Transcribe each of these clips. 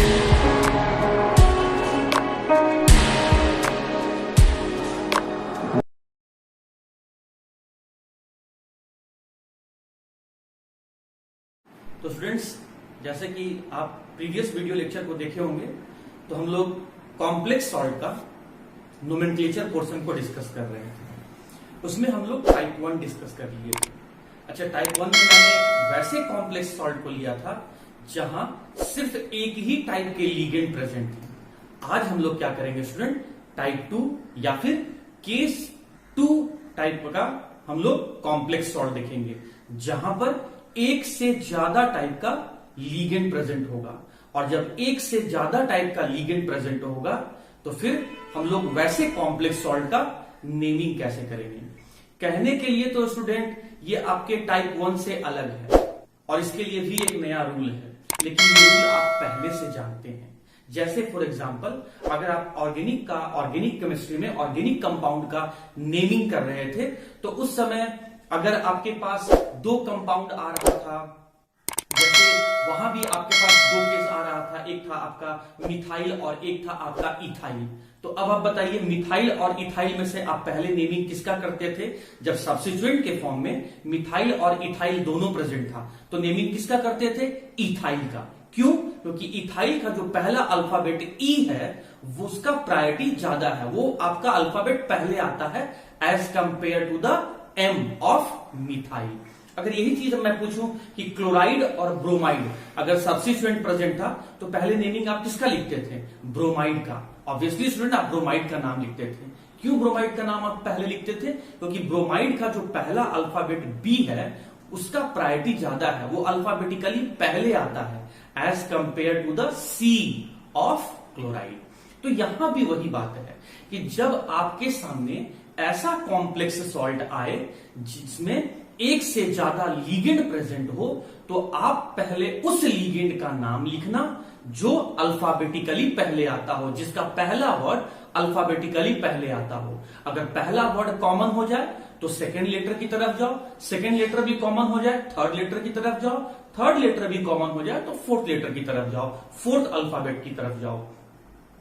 तो स्टूडेंट्स, जैसे कि आप प्रीवियस वीडियो लेक्चर को देखे होंगे, तो हम लोग कॉम्प्लेक्स सॉल्ट का नोमेनक्लेचर पोर्शन को डिस्कस कर रहे थे। उसमें हम लोग टाइप 1 डिस्कस कर लिए थे। अच्छा, टाइप 1 में मैंने वैसे कॉम्प्लेक्स सॉल्ट को लिया था जहां सिर्फ एक ही टाइप के लीगेंड प्रेजेंट थे। आज हम लोग क्या करेंगे स्टूडेंट, टाइप 2 या फिर केस 2 टाइप का हम लोग कॉम्प्लेक्स सॉल्ट देखेंगे, जहां पर एक से ज्यादा टाइप का लीगेंड प्रेजेंट होगा। और जब एक से ज्यादा टाइप का लीगेंड प्रेजेंट होगा तो फिर हम लोग वैसे कॉम्प्लेक्स सॉल्ट का नेमिंग कैसे करेंगे। कहने के लिए तो स्टूडेंट ये आपके टाइप 1 से अलग है और इसके लिए भी एक नया रूल है, लेकिन ये रूल आप पहले से जानते हैं। जैसे फॉर एग्जांपल, अगर आप ऑर्गेनिक केमिस्ट्री में ऑर्गेनिक कंपाउंड का नेमिंग कर रहे थे, तो उस समय अगर आपके पास 2 कंपाउंड आ रहा था, जैसे वहां भी आपके पास 2 केस आ रहा था, एक था आपका मिथाइल और एक था आपका इथाइल। तो अब आप बताइए, मिथाइल और इथाइल में से आप पहले नेमिंग किसका करते थे? जब सब्स्टिट्यूएंट के फॉर्म में मिथाइल और इथाइल दोनों प्रेजेंट था तो नेमिंग किसका करते थे? इथाइल का। क्यों? क्योंकि इथाइल का जो पहला अल्फाबेट ई है वो उसका प्रायोरिटी ज्यादा है, वो आपका अल्फाबेट पहले आता है as compare to the M of methyl. अगर यही चीज मैं पूछूं कि क्लोराइड और ब्रोमाइड अगर सब्स्टिट्यूएंट प्रेजेंट था तो पहले नेमिंग आप किसका लिखते थे? ब्रोमाइड का। ऑब्वियसली स्टूडेंट, आप ब्रोमाइड का नाम लिखते थे। क्यों ब्रोमाइड का नाम आप पहले लिखते थे? क्योंकि ब्रोमाइड का जो पहला अल्फाबेट बी है उसका प्रायोरिटी ज्यादा है, वो अल्फाबेटिकली पहले आता है as compare to the C of chloride. तो यहां भी वही बात है कि जब आपके सामने ऐसा कॉम्प्लेक्स सॉल्ट आए जिसमें एक से ज्यादा लीगेंड प्रेजेंट हो, तो आप पहले उस लीगेंड का नाम लिखना जो अल्फाबेटिकली पहले आता हो, जिसका पहला वर्ड अल्फाबेटिकली पहले आता हो। अगर पहला वर्ड कॉमन हो जाए तो सेकेंड लेटर की तरफ जाओ, सेकेंड लेटर भी कॉमन हो जाए थर्ड लेटर की तरफ जाओ, थर्ड लेटर भी कॉमन हो जाए तो फोर्थ लेटर की तरफ जाओ, फोर्थ अल्फाबेट की तरफ जाओ।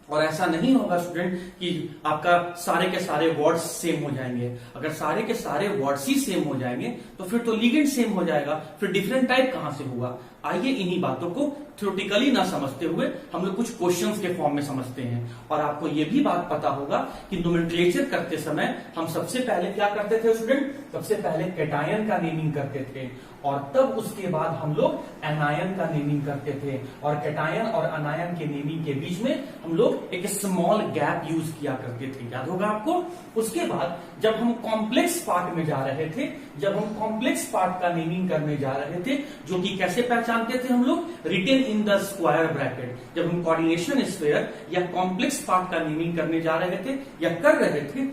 और ऐसा नहीं होगा स्टूडेंट कि आपका सारे के सारे वर्ड्स सेम हो जाएंगे। अगर सारे के सारे वर्ड्स ही सेम हो जाएंगे तो फिर तो लीगेंड सेम हो जाएगा, फिर डिफरेंट टाइप कहां से हुआ। आइए इन्हीं बातों को थ्योरेटिकली ना समझते हुए हम लोग कुछ क्वेश्चंस के फॉर्म में समझते हैं। और आपको यह भी बात पता होगा कि नोमेनक्लेचर करते समय हम सबसे पहले क्या करते थे स्टूडेंट? सबसे पहले कैटायन का नेमिंग करते थे और तब उसके बाद हम लोग एनायन का नेमिंग करते थे। और कैटायन और अनायन के नेमिंग के बीच में हम लोग एक स्मॉल गैप यूज किया करते थे, याद होगा आपको। उसके बाद जब हम कॉम्प्लेक्स पार्ट में जा रहे थे, जब हम कॉम्प्लेक्स पार्ट का नेमिंग करने जा रहे थे, जो कि कैसे पहचानते थे हम लोग? Written in the square bracket. जब हम कोऑर्डिनेशन स्फीयर या कॉम्प्लेक्स पार्ट का नेमिंग करने जा रहे थे या कर रहे थे,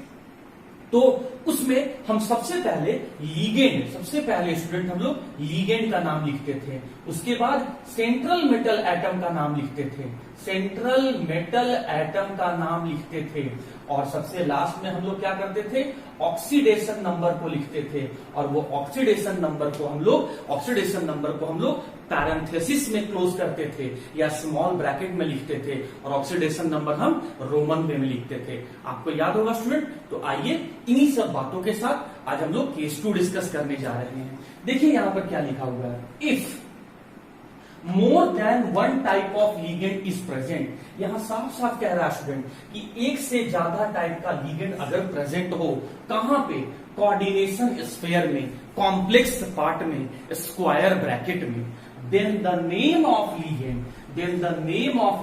तो उसमें हम सबसे पहले लीगेंड, सबसे पहले स्टूडेंट हम लोग लीगेंड का नाम लिखते थे। उसके बाद सेंट्रल मेटल एटम का नाम लिखते थे, सेंट्रल मेटल एटम का नाम लिखते थे। और सबसे लास्ट में हम लोग क्या करते थे? ऑक्सीडेशन नंबर को लिखते थे। और वो ऑक्सीडेशन नंबर को हम लोग पैरेंथेसिस में क्लोज करते थे या स्मॉल ब्रैकेट में लिखते थे, और ऑक्सीडेशन नंबर हम रोमन में लिखते थे। आपको याद होगा स्टूडेंट। तो आइए इन्हीं सब बातों के साथ आज हम लोग केस 2 डिस्कस करने जा रहे हैं। देखिए यहां पर क्या लिखा हुआ है, if more than one type of ligand is present. यहां साफ साफ कह रहा है स्टूडेंट कि एक से ज्यादा टाइप का लीगेंड अगर प्रेजेंट हो, कहां पे? कोऑर्डिनेशन स्फीयर में, कॉम्प्लेक्स पार्ट में, स्क्वायर ब्रैकेट में, then the name of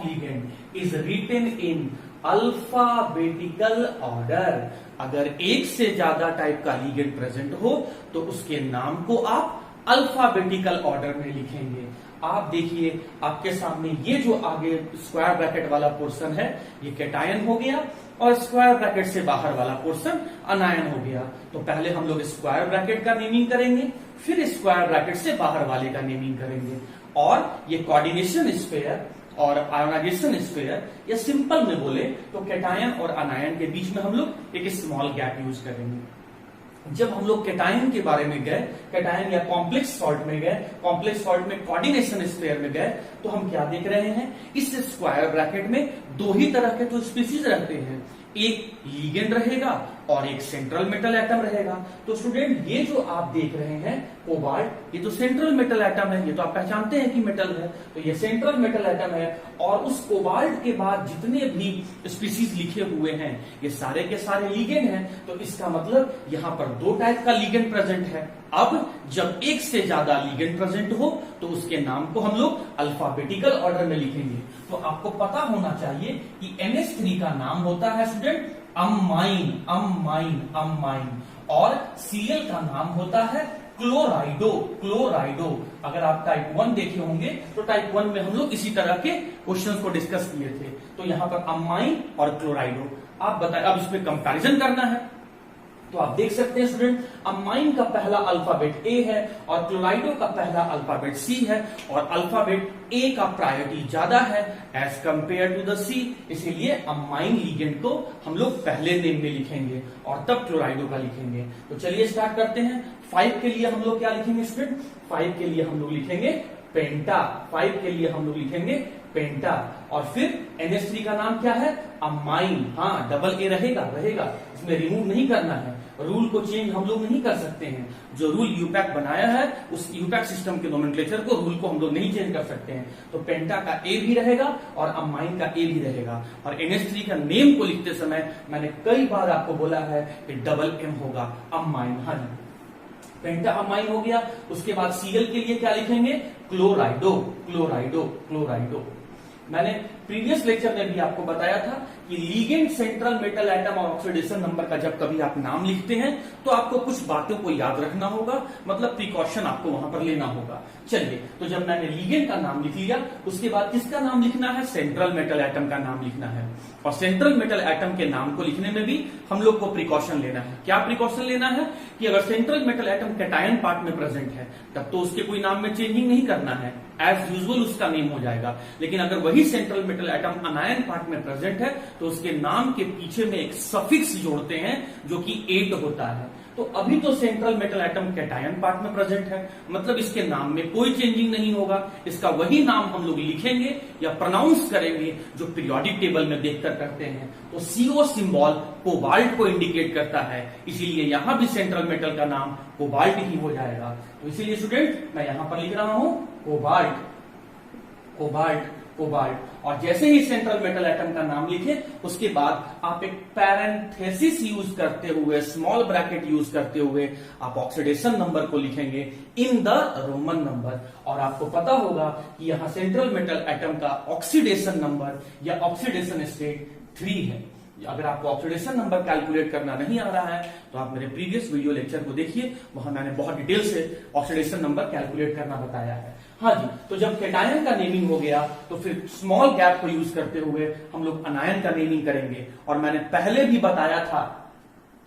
ligand is written in alphabetical order। अगर एक से ज्यादा टाइप का लीगेंड प्रेजेंट हो तो उसके नाम को आप अल्फाबेटिकल ऑर्डर में लिखेंगे। आप देखिए आपके सामने ये जो आगे स्क्वायर ब्रैकेट वाला पोर्शन है ये कैटायन हो गया और स्क्वायर ब्रैकेट से बाहर वाला पोर्शन अनायन हो गया। तो पहले हम लोग स्क्वायर ब्रैकेट का नेमिंग करेंगे, फिर स्क्वायर ब्रैकेट से बाहर वाले का नेमिंग करेंगे। और ये कोऑर्डिनेशन स्फीयर और आयोनाइजेशन स्फीयर, या सिंपल में बोले तो कैटायन और अनायन के बीच में हम लोग एक स्मॉल गैप यूज करेंगे। जब हम लोग केटायन के बारे में गए, केटायन या कॉम्प्लेक्स सॉल्ट में गए, कॉम्प्लेक्स सॉल्ट में कोऑर्डिनेशन स्फीयर में गए, तो हम क्या देख रहे हैं, इस स्क्वायर ब्रैकेट में दो ही तरह के तो स्पीसीज रहते हैं, एक लिगेंड रहेगा और एक सेंट्रल मेटल एटम रहेगा। तो स्टूडेंट ये जो आप देख रहे हैं कोबाल्ट, ये तो सेंट्रल मेटल एटम है, ये तो आप पहचानते हैं कि मेटल है, तो ये सेंट्रल मेटल एटम है। और उस कोबाल्ट के बाद जितने भी स्पीसीज लिखे हुए हैं ये सारे के सारे लिगेंड हैं, तो इसका मतलब यहां पर दो टाइप का लिगेंड प्रेजेंट है। अब जब एक से ज्यादा लिगेंड प्रेजेंट हो तो उसके नाम को हम लोग अल्फाबेटिकल ऑर्डर में लिखेंगे। तो आपको पता होना चाहिए कि NH3 का नाम होता है स्टूडेंट अमाइन, अमाइन, अमाइन, और Cl का नाम होता है क्लोराइडो, क्लोराइडो। अगर आप टाइप 1 देखे होंगे तो टाइप 1 में हम लोग इसी तरह के क्वेश्चंस को डिस्कस किए थे। तो यहां पर अमाइन और क्लोराइडो आप बताएं, अब इसमें कंपैरिजन करना है। तो आप देख सकते हैं स्टूडेंट, अमाइन का पहला अल्फाबेट ए है और क्लोराइडो का पहला अल्फाबेट सी है, और अल्फाबेट ए का प्रायोरिटी ज्यादा है एज कंपेयर टू द सी, इसीलिए अमाइन लिगेंड को हम लोग पहले नेम में लिखेंगे और तब क्लोराइडो का लिखेंगे। तो चलिए स्टार्ट करते हैं। 5 के लिए हम लोग क्या लिखेंगे स्टूडेंट, 5 के लिए हम लोग लिखेंगे पेंटा, 5 के लिए हम लोग लिखेंगे पेंटा। और फिर NH3 का नाम क्या है, अमाइन। हाँ, डबल ए रहेगा, रहेगा, इसमें रिमूव नहीं करना है, रूल को चेंज हम लोग नहीं कर सकते हैं। जो रूल यूपैक बनाया है उस यूपैक सिस्टम के नोमेनक्लेचर को, रूल को हम लोग नहीं चेंज कर सकते हैं। तो पेंटा का ए भी रहेगा और अमाइन का ए भी रहेगा। और NH3 का नेम को लिखते समय मैंने कई बार आपको बोला है कि डबल एम होगा, अमाइन। हाँ जी, पेंटा अमाइन हो गया। उसके बाद Cl के लिए क्या लिखेंगे, क्लोराइडो, क्लोराइडो, क्लोराइडो। मैंने प्रीवियस लेक्चर में भी आपको बताया था कि लीगेंड, सेंट्रल मेटल एटम और ऑक्सीडेशन नंबर का जब कभी आप नाम लिखते हैं तो आपको कुछ बातों को याद रखना होगा, मतलब प्रिकॉशन आपको वहां पर लेना होगा। चलिए, तो जब मैंने लीगेंड का नाम लिख लिया, उसके बाद किसका नाम लिखना है, सेंट्रल मेटल एटम का नाम लिखना है। और सेंट्रल मेटल एटम के नाम को लिखने में भी हम लोग को प्रिकॉशन लेना है। क्या प्रिकॉशन लेना है कि अगर central metal atom cation part में प्रेजेंट है तब तो उसके कोई नाम में चेंजिंग नहीं करना है, एज यूजुअल उसका नेम हो जाएगा। लेकिन अगर वही सेंट्रल मेटल एटम अनायन पार्ट में प्रेजेंट है तो उसके नाम के पीछे में एक सफिक्स जोड़ते हैं जो कि 8 होता है। तो अभी तो central metal atom cation part में प्रेजेंट है, मतलब इसके नाम में कोई चेंजिंग नहीं होगा, इसका वही नाम हम लोग लिखेंगे या प्रोनाउंस करेंगे जो पीरियोडिक टेबल में देखकर करते हैं। तो CO सिंबल कोबाल्ट को इंडिकेट करता है, इसीलिए यहां भी सेंट्रल मेटल का नाम कोबाल्ट ही हो जाएगा। तो इसीलिए स्टूडेंट मैं यहां पर लिख रहा हूं कोबाल्ट, कोबाल्ट, कोबाल्ट। और जैसे ही सेंट्रल मेटल एटम का नाम लिखे उसके बाद आप एक पैरेंथेसिस यूज करते हुए, स्मॉल ब्रैकेट यूज करते हुए आप ऑक्सीडेशन नंबर को लिखेंगे इन द रोमन नंबर। और आपको पता होगा कि यहां सेंट्रल मेटल एटम का ऑक्सीडेशन नंबर या ऑक्सीडेशन स्टेट 3 है। अगर आपको ऑक्सीडेशन नंबर कैलकुलेट करना नहीं आ रहा है तो आप मेरे प्रीवियस वीडियो लेक्चर को देखिए, वहां मैंने बहुत डिटेल से ऑक्सीडेशन नंबर कैलकुलेट करना बताया है। हाँ जी, तो जब कैटायन का नेमिंग हो गया तो फिर स्मॉल गैप को यूज करते हुए हम लोग अनायन का नेमिंग करेंगे। और मैंने पहले भी बताया था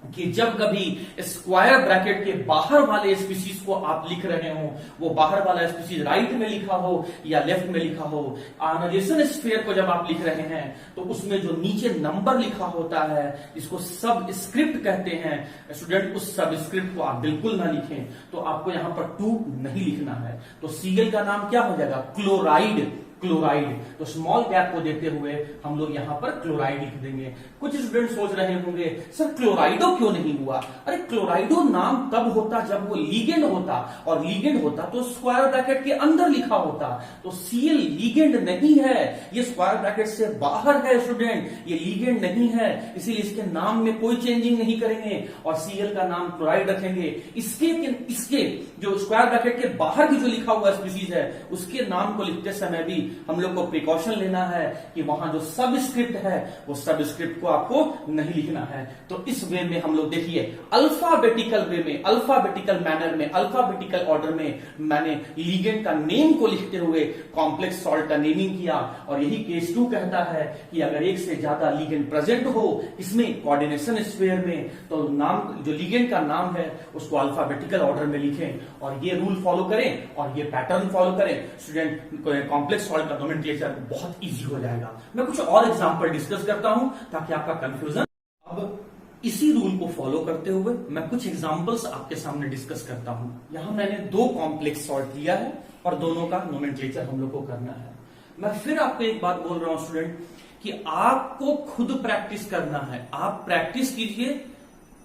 कि जब कभी स्क्वायर ब्रैकेट के बाहर वाले स्पीसीज को आप लिख रहे हो, वो बाहर वाला स्पीसीज राइट में लिखा हो या लेफ्ट में लिखा हो, आयोनाइजेशन स्फीयर को जब आप लिख रहे हैं तो उसमें जो नीचे नंबर लिखा होता है जिसको सब स्क्रिप्ट कहते हैं, स्टूडेंट उस सब स्क्रिप्ट को आप बिल्कुल ना लिखें। तो आपको यहां पर 2 नहीं लिखना है। तो Cl का नाम क्या हो जाएगा, क्लोराइड, क्लोराइड। तो स्मॉल गैप को देते हुए हम लोग यहां पर क्लोराइड लिख देंगे। कुछ स्टूडेंट सोच रहे होंगे सर क्लोराइडो क्यों नहीं हुआ। अरे क्लोराइडो नाम तब होता जब वो लीगेंड होता, और लीगेंड होता तो स्क्वायर ब्रैकेट के अंदर लिखा होता। तो Cl लीगेंड नहीं है, ये स्क्वायर ब्रैकेट से बाहर है स्टूडेंट, ये लीगेंड नहीं है, इसीलिए इसके नाम में कोई चेंजिंग नहीं करेंगे और Cl का नाम क्लोराइड रखेंगे। इसके जो स्क्वायर ब्रैकेट के बाहर की जो लिखा हुआ स्पीसीज है उसके नाम को लिखते समय भी हम लोग को प्रिकॉशन लेना है कि वहां जो सबस्क्रिप्ट है वो सबस्क्रिप्ट को आपको नहीं लिखना है। तो इस वे में हम लोग देखिए अल्फाबेटिकल वे में, अल्फाबेटिकल मैनर में, अल्फाबेटिकल ऑर्डर में मैंने लीगेंड का नेम को लिखते हुए कॉम्प्लेक्स सॉल्ट का नेमिंग किया। और यही केस 2 कहता है कि अगर एक से ज्यादा लीगेंड प्रेजेंट हो इसमें कोऑर्डिनेशन स्फीयर में तो नाम जो लीगेंड का नाम है उसको अल्फाबेटिकल ऑर्डर में लिखें और ये रूल फॉलो करें और ये पैटर्न फॉलो करें। स्टूडेंट कॉम्प्लेक्स सॉल्ट का नोमेनक्लेचर बहुत इजी हो जाएगा। मैं कुछ और एग्जांपल डिस्कस करता हूं ताकि आपका कंफ्यूजन। अब इसी रूल को फॉलो करते हुए मैं कुछ एग्जांपल्स आपके सामने डिस्कस करता हूं। यहां मैंने दो कॉम्प्लेक्स सॉल्ट लिया है और दोनों का नोमेनक्लेचर हम लोग को करना है। मैं फिर आपको एक बात बोल रहा हूं स्टूडेंट कि आपको खुद प्रैक्टिस करना है। आप प्रैक्टिस कीजिए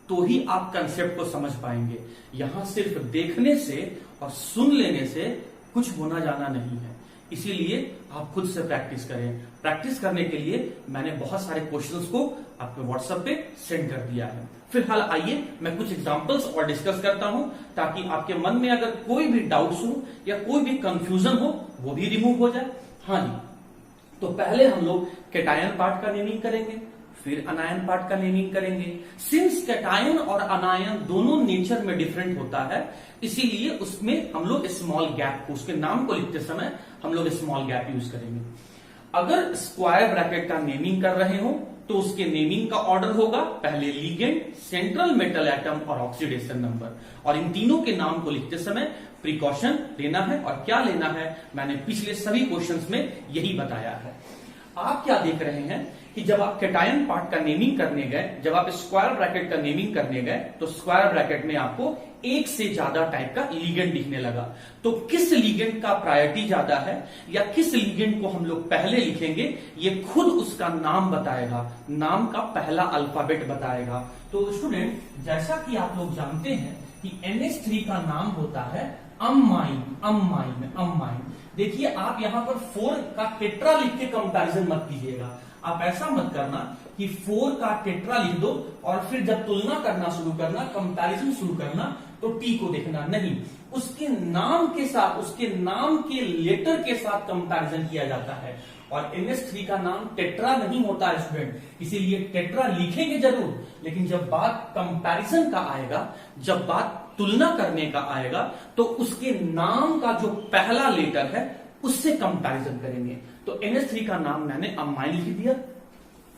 तो ही आप कंसेप्ट को समझ पाएंगे। यहां सिर्फ देखने से और सुन लेने से कुछ होना जाना नहीं है, इसीलिए आप खुद से प्रैक्टिस करें। प्रैक्टिस करने के लिए मैंने बहुत सारे क्वेश्चंस को आपके व्हाट्सएप पे सेंड कर दिया है। फिलहाल आइए मैं कुछ एग्जांपल्स और डिस्कस करता हूं ताकि आपके मन में अगर कोई भी डाउट्स हो या कोई भी कंफ्यूजन हो वो भी रिमूव हो जाए। हाँ जी, तो पहले हम लोग कैटायन पार्ट का नेमिंग करेंगे, फिर अनायन पार्ट का नेमिंग करेंगे। सिंस कैटायन और अनायन दोनों नेचर में डिफरेंट होता है, इसीलिए उसमें हम लोग स्मॉल गैप को, उसके नाम को लिखते समय हम लोग स्मॉल गैप यूज करेंगे। अगर स्क्वायर ब्रैकेट का नेमिंग कर रहे हो तो उसके नेमिंग का ऑर्डर होगा पहले लिगेंड, सेंट्रल मेटल एटम और ऑक्सीडेशन नंबर, और इन तीनों के नाम को लिखते समय प्रिकॉशन लेना है। और क्या लेना है मैंने पिछले सभी क्वेश्चंस में यही बताया है। आप क्या देख रहे हैं कि जब आप कैटायन पार्ट का नेमिंग करने गए, जब आप स्क्वायर ब्रैकेट का नेमिंग करने गए तो स्क्वायर ब्रैकेट में आपको एक से ज्यादा टाइप का लिगेंड दिखने लगा। तो किस लिगेंड का प्रायोरिटी ज्यादा है या किस लिगेंड को हम लोग पहले लिखेंगे, ये खुद उसका नाम बताएगा, नाम का पहला अल्फाबेट बताएगा। तो स्टूडेंट, जैसा कि आप लोग जानते हैं कि NH3 का नाम होता है अमाइन। अमाइन अमाइन देखिए, आप यहां पर 4 का टेट्रा लिख के कंपैरिजन मत कीजिएगा। आप ऐसा मत करना कि 4 का टेट्रा लिख दो और फिर जब तुलना करना शुरू करना, कंपैरिजन शुरू करना, तो T को देखना नहीं, उसके नाम के साथ, उसके नाम के लेटर के साथ कंपैरिजन किया जाता है। और NH3 का नाम टेट्रा नहीं होता है स्टूडेंट, इसीलिए टेट्रा लिखेंगे जरूर, लेकिन जब बात कंपैरिजन का आएगा, जब बात तुलना करने का आएगा, तो उसके नाम का जो पहला लेटर है उससे कंपैरिजन करेंगे। तो NH3 का नाम मैंने अमाइन लिख दिया।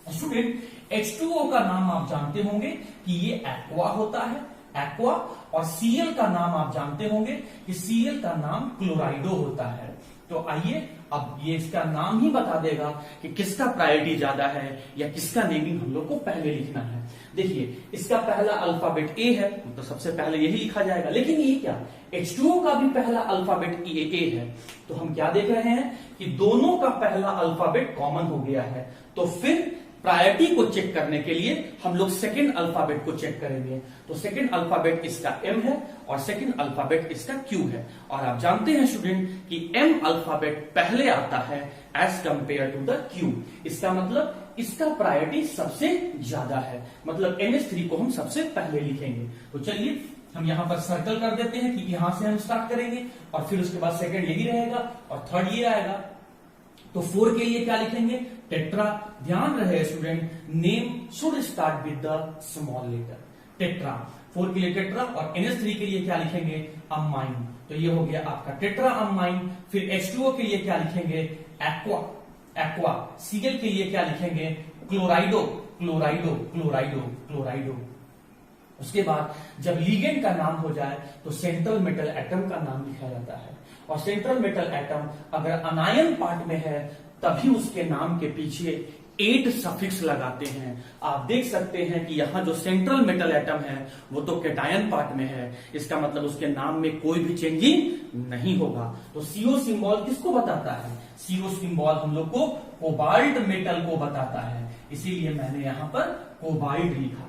स्टूडेंट, H2O का नाम आप जानते होंगे कि ये एक्वा होता है, एक्वा। और Cl का नाम आप जानते होंगे कि Cl का नाम क्लोराइडो होता है। तो आइए, अब ये इसका नाम ही बता देगा कि किसका प्रायोरिटी ज्यादा है या किसका नेमिंग हम लोग को पहले लिखना है। देखिए, इसका पहला अल्फाबेट ए है तो सबसे पहले यही लिखा जाएगा, लेकिन ये क्या, H2O का भी पहला अल्फाबेट ए है। तो हम क्या देख रहे हैं कि दोनों का पहला अल्फाबेट कॉमन हो गया है। तो फिर प्रायोरिटी को चेक करने के लिए हम लोग सेकंड अल्फाबेट को चेक करेंगे। तो सेकंड अल्फाबेट इसका M है और सेकंड अल्फाबेट इसका Q है। और आप जानते हैं स्टूडेंट कि M अल्फाबेट पहले आता है as compare to the Q। इसका मतलब इसका प्रायोरिटी सबसे ज्यादा है, मतलब NH3 को हम सबसे पहले लिखेंगे। तो चलिए हम यहां पर सर्कल कर देते हैं कि यहां से हम स्टार्ट करेंगे और फिर उसके बाद सेकंड यही रहेगा और थर्ड ये आएगा। तो 4 के लिए क्या लिखेंगे, टेट्रा। ध्यान रहे student, name should start with the small letter, tetra. 4 के लिए टेट्रा। और NH3 के लिए क्या लिखेंगे, अमाइन। तो ये हो गया आपका टेट्रा अमाइन। फिर H2O के लिए क्या लिखेंगे, एक्वा, एक्वा। Cl के लिए क्या लिखेंगे, क्लोराइडो, क्लोराइडो, क्लोराइडो, क्लोराइडो। उसके बाद जब लिगेंड का नाम हो जाए तो सेंट्रल मेटल एटम का नाम लिखा जाता है। और सेंट्रल मेटल एटम अगर अनायन पार्ट में है तभी उसके नाम के पीछे 8 सफिक्स लगाते हैं। आप देख सकते हैं कि यहां जो सेंट्रल मेटल एटम है वो तो कैटायन पार्ट में है, इसका मतलब उसके नाम में कोई भी चेंजिंग नहीं होगा। तो CO सिंबल किसको बताता है, CO सिंबल हम लोग को कोबाल्ट मेटल को बताता है, इसीलिए मैंने यहां पर कोबाल्ट लिखा।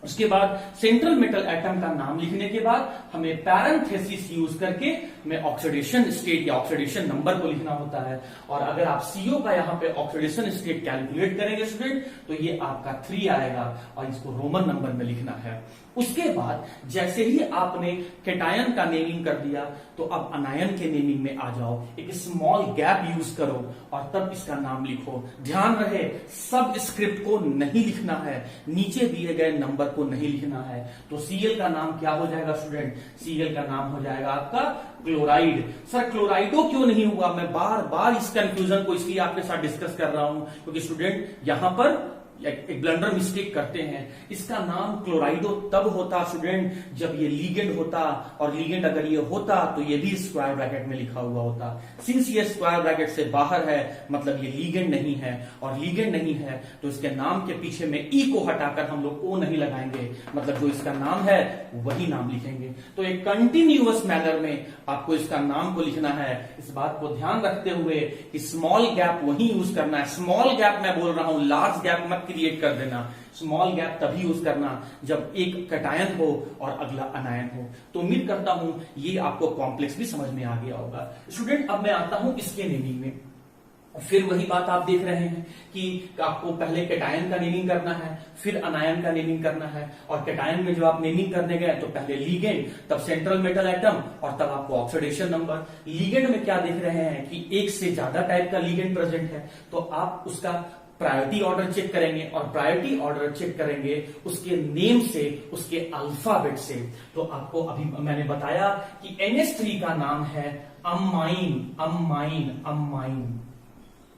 उसके बाद सेंट्रल मेटल एटम का नाम लिखने के बाद हमें पैरेंथेसिस यूज करके हमें ऑक्सीडेशन स्टेट या ऑक्सीडेशन नंबर को लिखना होता है। और अगर आप CO का यहाँ पे ऑक्सीडेशन स्टेट कैलकुलेट करेंगे स्टूडेंट तो ये आपका 3 आएगा और इसको रोमन नंबर में लिखना है। उसके बाद जैसे ही आपने कैटायन का नेमिंग कर दिया तो अब अनायन के नेमिंग में आ जाओ, एक स्मॉल गैप यूज करो और तब इसका नाम लिखो। ध्यान रहे, सब स्क्रिप्ट को नहीं लिखना है, नीचे दिए गए नंबर को नहीं लिखना है। तो Cl का नाम क्या हो जाएगा स्टूडेंट, Cl का नाम हो जाएगा आपका क्लोराइड। सर क्लोराइडो क्यों नहीं हुआ, मैं बार बार इस कंफ्यूजन को इसलिए आपके साथ डिस्कस कर रहा हूं क्योंकि स्टूडेंट यहां पर एक ब्लंडर मिस्टेक करते हैं, इसका नाम क्लोराइडो तब होता स्टूडेंट जब ये लीगेंड होता, और लीगेंड अगर ये होता तो ये भी स्क्वायर ब्रैकेट में लिखा हुआ होता। सिंस ये स्क्वायर ब्रैकेट से बाहर है मतलब ये लीगेंड नहीं है, और लीगेंड नहीं है तो इसके नाम के पीछे में ई को हटाकर हम लोग ओ नहीं लगाएंगे, मतलब जो इसका नाम है वही नाम लिखेंगे। तो एक कंटिन्यूअस मैनर में आपको इसका नाम को लिखना है। इस बात को ध्यान रखते हुए कि स्मॉल गैप वही यूज करना है। स्मॉल गैप मैं बोल रहा हूं, लार्ज गैप मत क्रिएट कर देना। स्मॉल गैप तभी यूज करना जब एक कैटायन हो और अगला अनायन हो। तो उम्मीद करता हूं ये आपको कॉम्प्लेक्स भी समझ में आ गया होगा। स्टूडेंट अब मैं आता हूं इसके नेमिंग में। फिर वही बात आप देख रहे हैं कि आपको पहले कैटायन का नेमिंग करना है, फिर अनायन का नेमिंग करना है। और कैटायन में जो आप नेमिंग करने गए तो पहले लीगेंड, तब सेंट्रल मेटल एटम, और तब आपको ऑक्सीडेशन नंबर। लीगेंड में क्या देख रहे हैं कि एक से ज्यादा टाइप का लीगेंड प्रेजेंट है, तो आप उसका प्रायोरिटी ऑर्डर चेक करेंगे, और प्रायोरिटी ऑर्डर चेक करेंगे उसके नेम से, उसके अल्फाबेट से। तो आपको अभी मैंने बताया कि NH3 का नाम है अमाइन, अमाइन, अमाइन।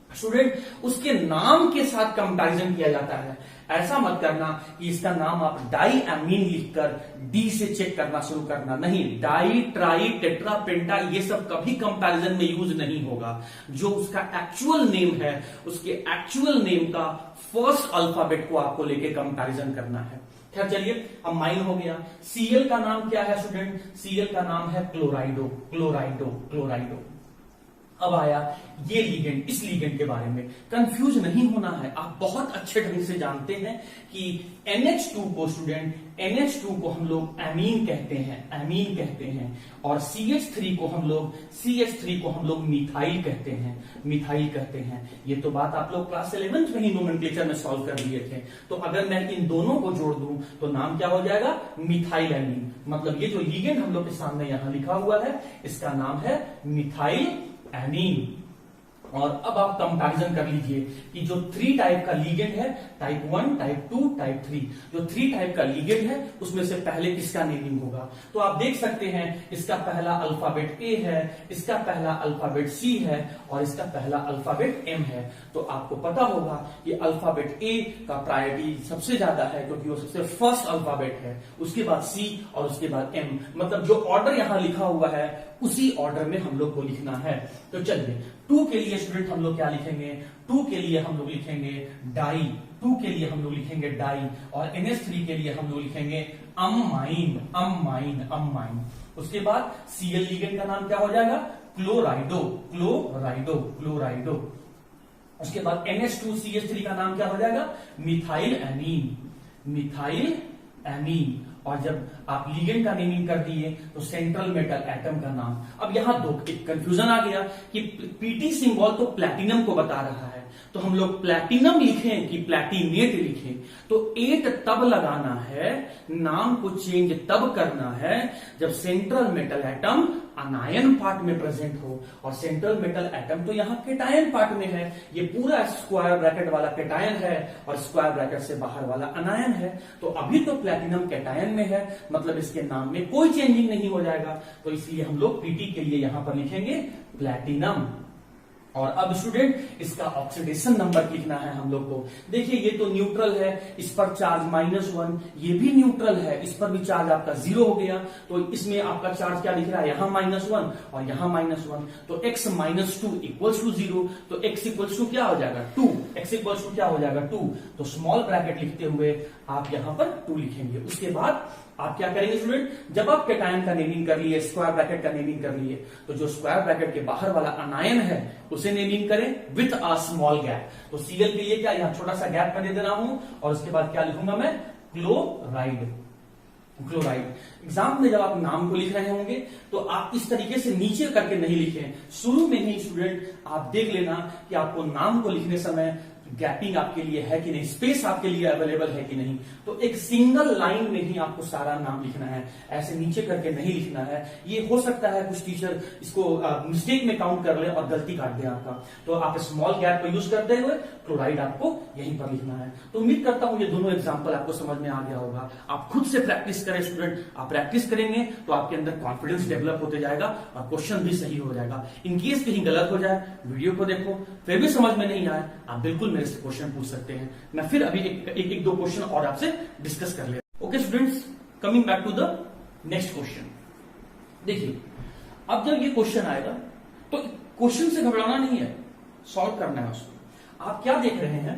स्टूडेंट उसके नाम के साथ कंपैरिजन किया जाता है। ऐसा मत करना कि इसका नाम आप डाई अमीन लिखकर डी से चेक करना शुरू करना, नहीं। डाई, ट्राई, टेट्रा, पेंटा ये सब कभी कंपैरिजन में यूज नहीं होगा। जो उसका एक्चुअल नेम है, उसके एक्चुअल नेम का फर्स्ट अल्फाबेट को आपको लेके कंपैरिजन करना है। खैर चलिए, अब माइन हो गया। Cl का नाम क्या है स्टूडेंट? Cl का नाम है क्लोराइडो, क्लोराइडो, क्लोराइडो। अब आया ये लीगेंड। इस लीगेंड के बारे में कंफ्यूज नहीं होना है। आप बहुत अच्छे ढंग से जानते हैं कि NH2 को स्टूडेंट, NH2 को हम लोग एमीन कहते हैं, एमीन कहते हैं। और CH3 को हम लोग मिथाइल कहते हैं, मिथाइल कहते हैं। ये तो बात आप लोग क्लास 11th में ही नोमेनक्लेचर में सॉल्व कर लिए थे। तो अगर मैं इन दोनों को जोड़ दूं तो नाम क्या हो जाएगा? Methyl amine. मतलब ये जो लीगेंड हम लोग के सामने यहां लिखा हुआ है इसका नाम है मिथाइल एमीन। और अब आप कंपैरिजन कर लीजिए कि जो 3 टाइप का लीगेंड है, टाइप 1, टाइप 2, टाइप 3, जो 3 टाइप का लीगेंड है उसमें से पहले किसका नेमिंग होगा। तो आप देख सकते हैं इसका पहला अल्फाबेट ए है, इसका पहला अल्फाबेट सी है, और इसका पहला अल्फाबेट एम है। तो आपको पता होगा कि अल्फाबेट ए का प्रायोरिटी सबसे ज्यादा है क्योंकि वो सबसे फर्स्ट अल्फाबेट है, उसके बाद सी और उसके बाद एम। मतलब जो ऑर्डर यहां लिखा हुआ है उसी ऑर्डर में हम लोग को लिखना है। तो चलिए 2 के लिए स्टूडेंट हम लोग क्या लिखेंगे? 2 के लिए हम लोग लिखेंगे डाई, 2 के लिए हम लोग लिखेंगे डाई, और NH3 के लिए हम लोग लिखेंगे अमाइन, अमाइन, अमाइन। उसके बाद Cl लीगेंड का नाम क्या हो जाएगा? क्लोराइडो, क्लोराइडो, क्लोराइडो। उसके बाद NH2CH3 का नाम क्या हो जाएगा? Methyl amine, methyl amine. और जब आप लीगेंड का नेमिंग कर दिए तो सेंट्रल मेटल एटम का नाम। अब यहां एक कंफ्यूजन आ गया कि पीटी सिंबल तो प्लैटिनम को बता रहा है, तो हम लोग प्लैटिनम लिखें कि प्लैटिनेट लिखें? तो एट तब लगाना है, नाम को चेंज तब करना है जब सेंट्रल मेटल एटम अनायन पार्ट में प्रेजेंट हो, और सेंट्रल मेटल एटम तो यहां केटायन पार्ट में है। ये पूरा स्क्वायर ब्रैकेट वाला केटायन है और स्क्वायर ब्रैकेट से बाहर वाला अनायन है। तो अभी तो प्लैटिनम केटायन में है, मतलब इसके नाम में कोई चेंजिंग नहीं हो जाएगा। तो इसलिए हम लोग पीटी के लिए यहां पर लिखेंगे प्लैटिनम। और अब स्टूडेंट इसका ऑक्सीडेशन नंबर लिखना है हम लोग को। देखिए ये तो न्यूट्रल है, इस पर चार्ज -1, ये भी न्यूट्रल है, इस पर भी चार्ज आपका 0 हो गया। तो इसमें आपका चार्ज क्या लिख रहा है? यहां -1 और यहां -1, तो x -2 इक्वल्स टू 0। तो x इक्वल्स टू क्या हो जाएगा? 2। x इक्वल्स टू क्या हो जाएगा? 2। तो स्मॉल ब्रैकेट लिखते हुए आप यहां पर 2 लिखेंगे। उसके बाद आप क्या करेंगे स्टूडेंट? जब आप कैटायन का नेमिंग कर लिए, स्क्वायर ब्रैकेट का नेमिंग कर लिए, तो जो स्क्वायर ब्रैकेट के बाहर वाला अनायन है उसे नेमिंग करें विथ अ स्मॉल गैप। तो Cl के लिए क्या यहां छोटा सा गैप मैं दे दे रहा हूं, और उसके बाद क्या लिखूंगा मैं? Chloride, chloride. एग्जाम में जब आप नाम को लिख रहे होंगे तो आप इस तरीके से नीचे करके नहीं लिखें। शुरू में ही स्टूडेंट आप देख लेना कि आपको नाम को लिखने समय गैपिंग आपके लिए है कि नहीं, स्पेस आपके लिए अवेलेबल है कि नहीं। तो एक सिंगल लाइन में ही आपको सारा नाम लिखना है, ऐसे नीचे करके नहीं लिखना है। ये हो सकता है कुछ टीचर इसको मिस्टेक में काउंट कर ले और गलती काट दे आपका। तो आप स्मॉल गैप को यूज करते हुए क्लोराइड आपको यहीं पर लिखना है। तो उम्मीद करता हूं ये दोनों एग्जाम्पल आपको समझ में आ गया होगा। आप खुद से प्रैक्टिस करें स्टूडेंट, आप प्रैक्टिस करेंगे तो आपके अंदर कॉन्फिडेंस डेवलप होते जाएगा और क्वेश्चन भी सही हो जाएगा। इनकेस कहीं गलत हो जाए, वीडियो को देखो, फिर भी समझ में नहीं आए, आप बिल्कुल मेरे से क्वेश्चन पूछ सकते हैं। मैं फिर अभी एक दो क्वेश्चन और आपसे डिस्कस कर लेता हूं। Okay students, coming back to the next question. देखिए, अब जब ये क्वेश्चन आएगा तो क्वेश्चन से घबराना नहीं है, सॉल्व करना है उसको। आप क्या देख रहे हैं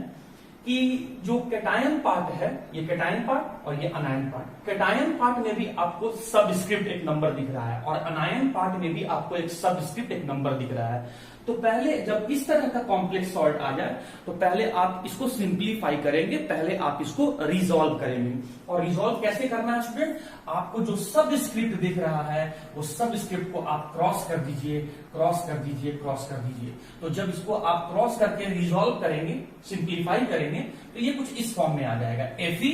कि जो कैटायन पार्ट है, ये कैटायन पार्ट और ये अनायन पार्ट। कैटायन पार्ट में भी आपको सबस्क्रिप्ट एक नंबर दिख रहा है और अनायन पार्ट में भी आपको एक सबस्क्रिप्ट एक नंबर दिख रहा है। तो पहले जब इस तरह का कॉम्प्लेक्स सॉल्ट आ जाए तो पहले आप इसको सिंप्लीफाई करेंगे, पहले आप इसको रिजॉल्व करेंगे। और रिजॉल्व कैसे करना है स्टूडेंट? आपको जो सबस्क्रिप्ट दिख रहा है वो सबस्क्रिप्ट को आप क्रॉस कर दीजिए, क्रॉस कर दीजिए, क्रॉस कर दीजिए। तो जब इसको आप क्रॉस करके रिजॉल्व करेंगे, सिंप्लीफाई करेंगे, तो ये कुछ इस फॉर्म में आ जाएगा, Fe,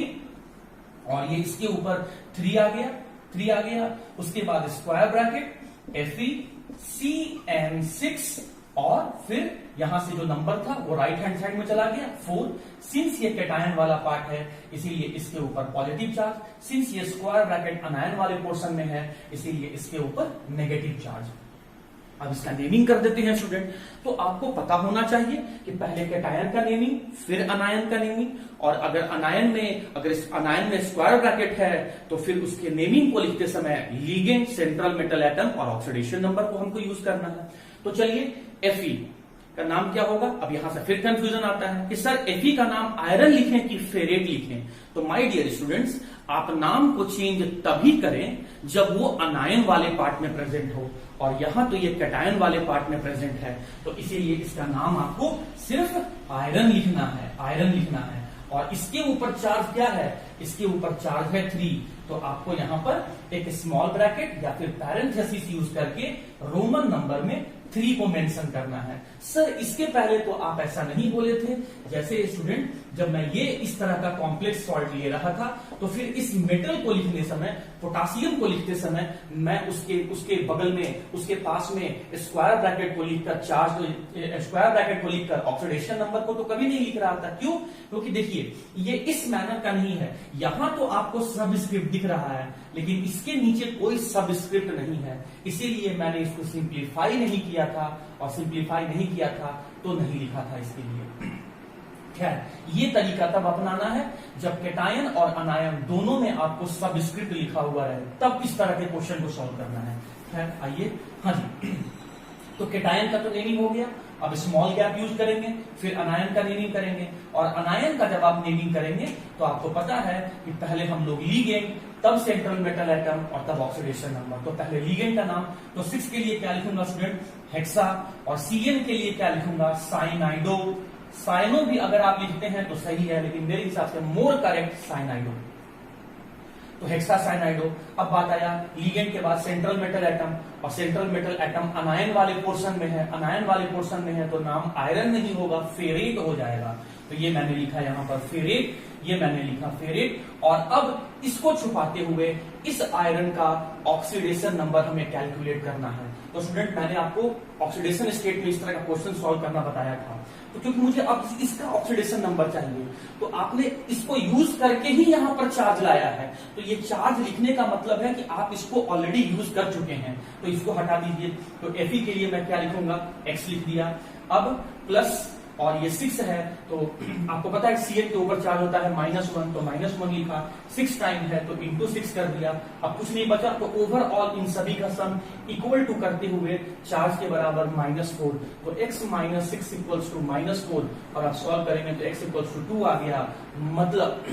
और ये इसके ऊपर 3 आ गया, 3 आ गया। उसके बाद स्क्वायर ब्रैकेट Fe CN6, और फिर यहां से जो नंबर था वो राइट हैंड साइड में चला गया 4। सिंस ये कैटायन वाला पार्ट है इसीलिए इसके ऊपर पॉजिटिव चार्ज, सिंस ये स्क्वायर ब्रैकेट अनायन वाले पोर्शन में है इसीलिए इसके ऊपर नेगेटिव चार्ज। अब इसका नेमिंग कर देते हैं स्टूडेंट। तो आपको पता होना चाहिए कि पहले कैटायन का नेमिंग, फिर अनायन का नेमिंग, और अगर इस अनायन में स्क्वायर ब्रैकेट है तो फिर उसके नेमिंग को लिखते समय लिगेंड, सेंट्रल मेटल एटम और ऑक्सीडेशन नंबर को हमको यूज करना है। तो चलिए, Fe का नाम क्या होगा? अब यहां से फिर कंफ्यूजन आता है कि सर Fe का नाम आयरन लिखें कि फेरेट लिखें। तो माय डियर स्टूडेंट्स, आप नाम को चेंज तभी करें जब वो अनायन वाले पार्ट में प्रेजेंट हो, और यहां तो ये कैटायन वाले पार्ट में प्रेजेंट है, तो इसीलिए इसका नाम आपको सिर्फ आयरन लिखना है, आयरन लिखना है। और इसके ऊपर चार्ज क्या है? इसके ऊपर चार्ज है 3। तो आपको यहां पर एक स्मॉल ब्रैकेट या फिर पैरेंथेसिस यूज करके रोमन नंबर में 3 को मेंशन करना है। सर इसके पहले तो आप ऐसा नहीं बोले थे। जैसे स्टूडेंट, जब मैं ये इस तरह का कॉम्प्लेक्स सॉल्ट ले रहा था तो फिर इस मेटल को लिखने समय, पोटासियम को लिखते समय, मैं उसके बगल में, उसके पास में स्क्वायर ब्रैकेट को लिखकर चार्ज, स्क्वायर ब्रैकेट को लिखकर ऑक्सीडेशन नंबर को तो कभी नहीं लिख रहा था। क्यों? क्योंकि देखिए, ये इस मैनर का नहीं है। यहां तो आपको सबस्क्रिप्ट दिख रहा है लेकिन इसके नीचे कोई सबस्क्रिप्ट नहीं है, इसीलिए मैंने इसको सिंप्लीफाई नहीं किया था, और सिंप्लीफाई नहीं किया था तो नहीं लिखा था इसके लिए। खैर, ये तरीका तब अपनाना है जब कैटायन और अनायन दोनों में आपको सबस्क्रिप्ट लिखा हुआ रहे, तब इस तरह के क्वेश्चन को सॉल्व करना है। खैर आइए, हाँ जी, तो कैटायन का तो नेमिंग हो गया। अब स्मॉल गैप यूज करेंगे, फिर अनायन का नेमिंग करेंगे। और अनायन का जब आप नेमिंग करेंगे तो आपको पता है कि पहले हम लोग लिगेंड, तब सेंट्रल मेटल एटम और तब ऑक्सीडेशन नंबर। तो पहले लिगेंड का नाम, तो 6 के लिए क्या लिखूंगा स्टूडेंट? हेक्सा। और CN के लिए क्या लिखूंगा? साइनाइडो। साइनो भी अगर आप लिखते हैं तो सही है, लेकिन मेरे हिसाब से मोर करेक्ट साइनाइडो। तो हेक्सा साइनाइडो। अब बात आया लिगेंड के बाद सेंट्रल मेटल एटम, और सेंट्रल मेटल एटम अनायन वाले पोर्शन में है, अनायन वाले पोर्शन में है तो नाम आयरन नहीं होगा, फेरेट हो जाएगा। तो ये मैंने लिखा यहां पर फेरेट, ये मैंने लिखा फेरेट। और अब इसको छुपाते हुए इस आयरन का ऑक्सीडेशन नंबर हमें कैलकुलेट करना है। तो स्टूडेंट, मैंने आपको ऑक्सीडेशन स्टेट में इस तरह का क्वेश्चन सॉल्व करना बताया था। तो क्योंकि मुझे अब इसका ऑक्सीडेशन नंबर चाहिए, तो आपने इसको यूज करके ही यहां पर चार्ज लाया है। तो ये चार्ज लिखने का मतलब है कि आप इसको ऑलरेडी यूज कर चुके हैं, तो इसको हटा दीजिए। तो Fe के लिए मैं क्या लिखूंगा? X लिख दिया। अब प्लस, और ये 6 है तो आपको पता है CN के ऊपर चार्ज होता है -1, तो -1 लिखा। 6 टाइम है तो इंटू 6 कर दिया। अब कुछ नहीं बचा तो ओवरऑल इन सभी का सम इक्वल टू करते हुए चार्ज के बराबर -4। तो x - 6 इक्वल्स टू -4, और आप सॉल्व करेंगे तो x इक्वल्स टू 2 आ गया। मतलब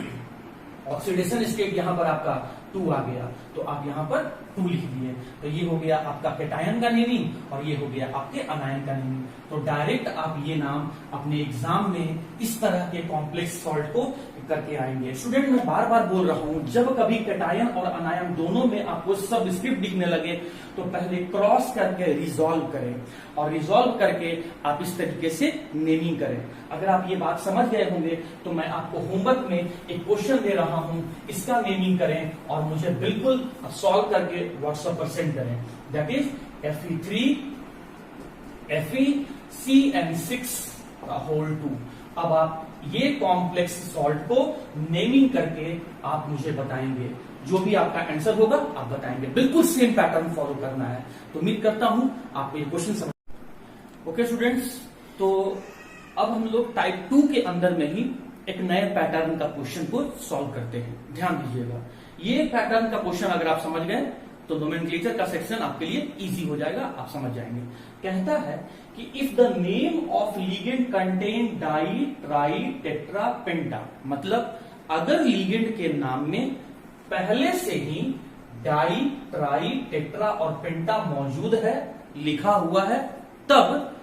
ऑक्सीडेशन स्टेट यहां पर आपका 2 आ गया, तो आप यहां पर 2 लिख दिए। तो ये हो गया आपका कैटायन का नेमिंग और ये हो गया आपके अनायन का नेमिंग। तो डायरेक्ट आप ये नाम अपने एग्जाम में इस तरह के कॉम्प्लेक्स सॉल्ट को करके आएंगे। स्टूडेंट, मैं बार बार बोल रहा हूं, जब कभी कैटायन और अनायन दोनों में आपको सबस्क्रिप्ट दिखने लगे तो पहले क्रॉस करके रिजॉल्व करें, और रिजॉल्व करके आप इस तरीके से नेमिंग करें। अगर आप ये बात समझ गए होंगे तो मैं आपको होमवर्क में एक क्वेश्चन दे रहा हूं, इसका नेमिंग करें और मुझे बिल्कुल सॉल्व करके व्हाट्सएप पर सेंड करें। That is Fe3 FeCN6 whole 2। अब आप ये कॉम्प्लेक्स सॉल्ट को नेमिंग करके आप मुझे बताएंगे, जो भी आपका आंसर होगा आप बताएंगे। बिल्कुल सेम पैटर्न फॉलो करना है। तो उम्मीद करता हूं आपको ये क्वेश्चन समझ। ओके स्टूडेंट्स, तो अब हम लोग टाइप 2 के अंदर में ही एक नए पैटर्न का क्वेश्चन को सॉल्व करते हैं। ध्यान दीजिएगा, ये पैटर्न का क्वेश्चन अगर आप समझ गए तो नोमेनक्लेचर का सेक्शन आपके लिए इजी हो जाएगा, आप समझ जाएंगे। कहता है कि if the name of ligand contain di tri tetra पेंटा, मतलब अगर लिगेंड के नाम में पहले से ही डाई ट्राई टेट्रा और पेंटा मौजूद है, लिखा हुआ है, तब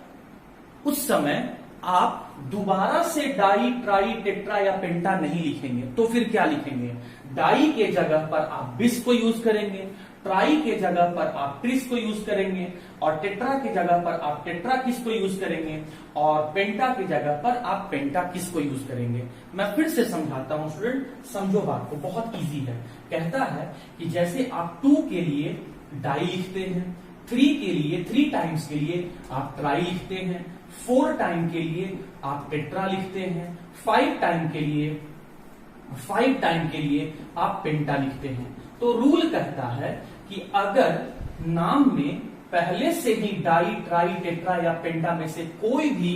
उस समय आप दोबारा से डाई ट्राई टेट्रा या पेंटा नहीं लिखेंगे। तो फिर क्या लिखेंगे? डाई के जगह पर आप बिस को यूज करेंगे, ट्राई के जगह पर आप ट्रिस को यूज करेंगे, और टेट्रा की जगह पर आप टेट्रा किस को यूज करेंगे, और पेंटा की जगह पर आप पेंटा किस को यूज करेंगे। मैं फिर से समझाता हूं स्टूडेंट, समझो बात को, बहुत इजी है। कहता है कि जैसे आप 2 के लिए डाई लिखते हैं, 3 के लिए 3 टाइम्स के लिए आप ट्राई लिखते हैं, 4 टाइम के लिए आप टेट्रा लिखते हैं, 5 टाइम के लिए आप पेंटा लिखते हैं। तो रूल कहता है कि अगर नाम में पहले से ही डाई ट्राई टेट्रा या पेंटा में से कोई भी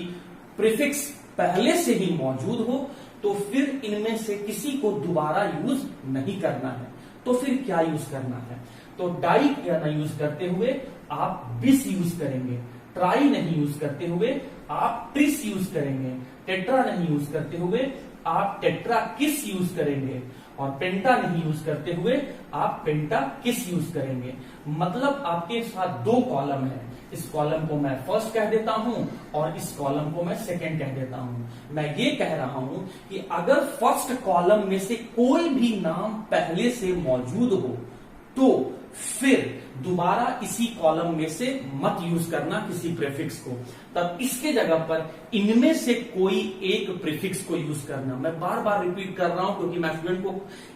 प्रीफिक्स पहले से ही मौजूद हो तो फिर इनमें से किसी को दोबारा यूज नहीं करना है। तो फिर क्या यूज करना है? तो डाई या ना यूज करते हुए आप बिस यूज करेंगे, ट्राई नहीं यूज करते हुए आप ट्रिस यूज करेंगे, टेट्रा नहीं यूज करते हुए आप टेट्रा किस यूज करेंगे, और पेंटा नहीं यूज करते हुए आप पेंटा किस यूज करेंगे। मतलब आपके साथ 2 कॉलम है, इस कॉलम को मैं फर्स्ट कह देता हूं और इस कॉलम को मैं सेकंड कह देता हूं। मैं ये कह रहा हूं कि अगर फर्स्ट कॉलम में से कोई भी नाम पहले से मौजूद हो तो फिर दोबारा इसी कॉलम में से मत यूज करना किसी प्रीफिक्स को, तब इसके जगह पर इनमें से कोई एक प्रीफिक्स को यूज करना। मैं बार बार रिपीट कर रहा हूं क्योंकि मैं स्टूडेंट को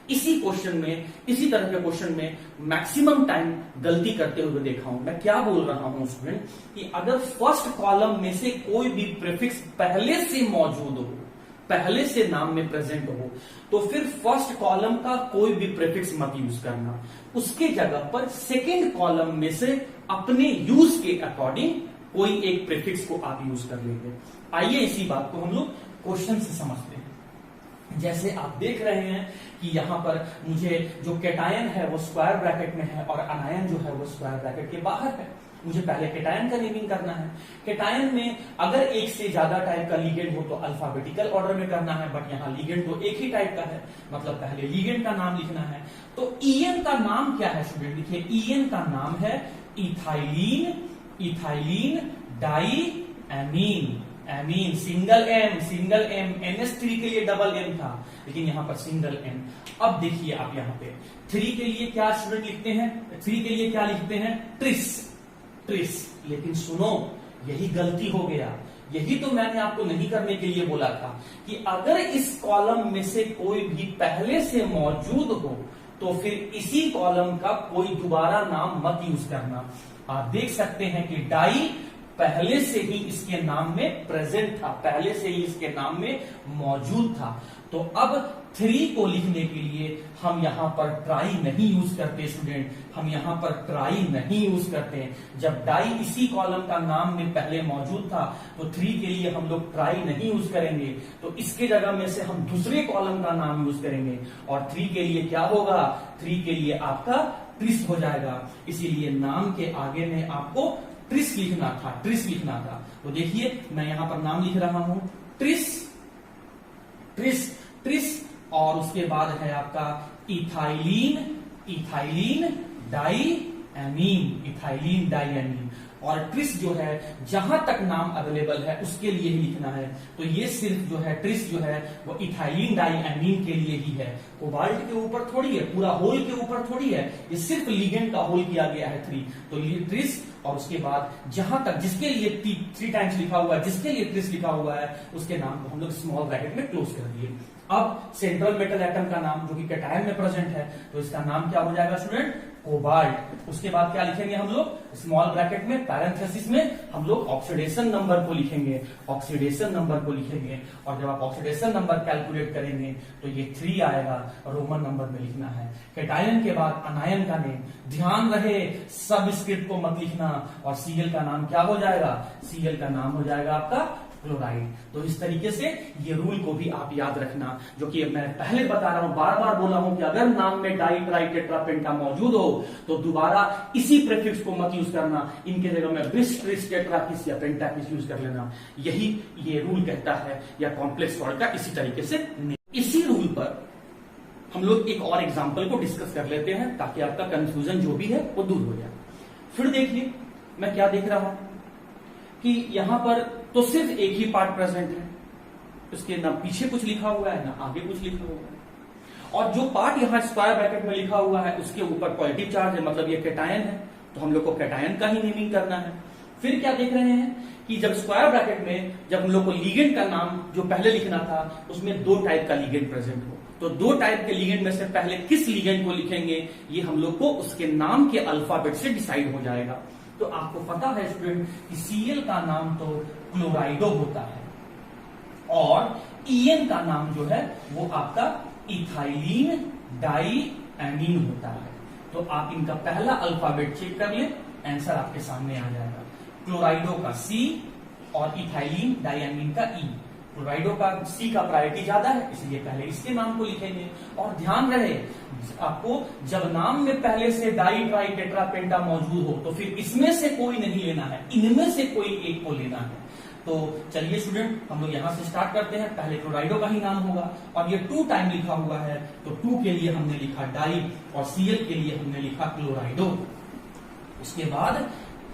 इसी क्वेश्चन में, इसी तरह के क्वेश्चन में मैक्सिमम टाइम गलती करते हुए देखा हूं। मैं क्या बोल रहा हूं स्टूडेंट कि अगर फर्स्ट कॉलम में से कोई भी प्रीफिक्स पहले से मौजूद हो, पहले से नाम में प्रेजेंट हो, तो फिर फर्स्ट कॉलम का कोई भी प्रीफिक्स मत यूज करना। उसके जगह पर सेकेंड कॉलम में से अपने यूज के अकॉर्डिंग कोई एक प्रीफिक्स को आप यूज कर लेंगे। आइए इसी बात को हम लोग क्वेश्चन से समझते हैं। जैसे आप देख रहे हैं कि यहां पर मुझे जो कैटायन है वो स्क्वायर ब्रैकेट में है और अनायन जो है वो स्क्वायर ब्रैकेट के बाहर है। मुझे पहले कैटायन का नेमिंग करना है। कैटायन में अगर एक से ज्यादा टाइप का लीगेंड हो तो अल्फाबेटिकल ऑर्डर में करना है, बट यहाँ लीगेंड तो एक ही टाइप का है, मतलब पहले लीगेंड का नाम लिखना है। तो ईएन का नाम क्या है स्टूडेंट? देखिए ईएन का नाम है ethylene, ethylene di amine, amine single M, NH3 के लिए डबल एम था लेकिन यहां पर सिंगल एम। अब देखिए आप यहां पे 3 के लिए क्या स्टूडेंट लिखते हैं? 3 के लिए क्या लिखते हैं? Tris, tris. लेकिन सुनो, यही गलती हो गया। यही तो मैंने आपको नहीं करने के लिए बोला था कि अगर इस कॉलम में से कोई भी पहले से मौजूद हो तो फिर इसी कॉलम का कोई दोबारा नाम मत यूज करना। आप देख सकते हैं कि डाई पहले से ही इसके नाम में प्रेजेंट था, पहले से ही इसके नाम में मौजूद था। तो अब 3 को लिखने के लिए हम यहां पर ट्राई नहीं यूज करते स्टूडेंट, हम यहां पर ट्राई नहीं यूज करते। जब डाई इसी कॉलम का नाम में पहले मौजूद था तो 3 के लिए हम लोग ट्राई नहीं यूज करेंगे, तो इसके जगह में से हम दूसरे कॉलम का नाम यूज करेंगे। और 3 के लिए क्या होगा? 3 के लिए आपका ट्रिस हो जाएगा। इसीलिए नाम के आगे में आपको ट्रिस लिखना था, ट्रिस लिखना था। तो देखिए मैं यहां पर नाम लिख रहा हूं ट्रिस, ट्रिस, ट्रिस, और उसके बाद है आपका ethylene, ethylene di amine, ethylene di amine. और ट्रिस जो है जहां तक नाम अवेलेबल है उसके लिए ही लिखना है। तो ये सिर्फ जो है ट्रिस जो है वो इथाइलिन डाई एमीन के लिए ही है, कोबाल्ट के ऊपर थोड़ी है, पूरा होल के ऊपर थोड़ी है, ये सिर्फ लिगेंड का होल किया गया है 3। तो ये ट्रिस, और उसके बाद जहां तक जिसके लिए 3 टाइम्स लिखा हुआ है, जिसके लिए ट्रिस लिखा हुआ है, उसके नाम को हम लोग स्मॉल ब्रैकेट में क्लोज कर दिए। अब सेंट्रल मेटल एटम का नाम जो कि कैटायन में प्रेजेंट है, तो इसका नाम क्या हो जाएगा स्टूडेंट? कोबाल्ट। उसके बाद क्या लिखेंगे हम लोग? स्मॉल ब्रैकेट में पैरेंथेसिस में हम लोग ऑक्सीडेशन नंबर को लिखेंगे, ऑक्सीडेशन नंबर को लिखेंगे। और जब आप ऑक्सीडेशन नंबर कैलकुलेट करेंगे तो ये 3 आएगा, रोमन नंबर में लिखना है। कैटायन के बाद अनायन का नेम, ध्यान रहे सब स्क्रिप्ट को मत लिखना। और सीएल का नाम क्या हो जाएगा? सीएल का नाम हो जाएगा आपका क्लोराइड। तो इस तरीके से ये रूल को भी आप याद रखना, जो कि मैं पहले बता रहा हूं, बार बार बोला हूं कि अगर नाम में डाई ट्राई टेट्रा पेंटा मौजूद हो तो दोबारा इसी प्रीफिक्स को मत यूज करना, इनके जगह में बिस ट्रिस टेट्रा किस या पेंटा किस यूज कर लेना। यही ये रूल कहता है, या कॉम्प्लेक्स सॉल्ट का इसी तरीके से। इसी रूल पर हम लोग एक और एग्जाम्पल को डिस्कस कर लेते हैं ताकि आपका कंफ्यूजन जो भी है वो दूर हो जाए। फिर देखिए मैं क्या देख रहा हूं कि यहां पर तो सिर्फ एक ही पार्ट प्रेजेंट है, उसके ना पीछे कुछ लिखा हुआ है ना आगे कुछ लिखा हुआ है, और जो पार्ट यहां स्क्वायर ब्रैकेट में लिखा हुआ है उसके ऊपर पॉजिटिव चार्ज है, मतलब ये कैटायन है, तो हम लोग को कैटायन का ही नेमिंग करना है। फिर क्या देख रहे हैं कि जब स्क्वायर ब्रैकेट में जब हम लोग को लिगेंड का नाम जो पहले लिखना था उसमें दो टाइप का लिगेंड प्रेजेंट हो, तो दो टाइप के लिगेंड में से पहले किस लिगेंड को लिखेंगे ये हम लोग को उसके नाम के अल्फाबेट से डिसाइड हो जाएगा। तो आपको पता है स्टूडेंट कि Cl का नाम तो क्लोराइडो होता है और En का नाम जो है वो आपका इथाइलिन डाइएमीन होता है। तो आप इनका पहला अल्फाबेट चेक कर लें, आंसर आपके सामने आ जाएगा। क्लोराइडो का C और इथाइलिन डाइएमीन का E। क्लोराइडो का C का प्रायोरिटी ज्यादा है इसलिए पहले इसके नाम को लिखेंगे। और ध्यान रहे आपको, जब नाम में पहले से डाई ट्राई टेट्रा पेंटा मौजूद हो तो फिर इसमें से कोई नहीं लेना है, इनमें से कोई एक को लेना है। तो चलिए स्टूडेंट हम लोग यहां से स्टार्ट करते हैं। पहले क्लोराइडो का ही नाम होगा और ये 2 टाइम लिखा हुआ है, तो 2 के लिए हमने लिखा डाई और Cl के लिए हमने लिखा क्लोराइडो।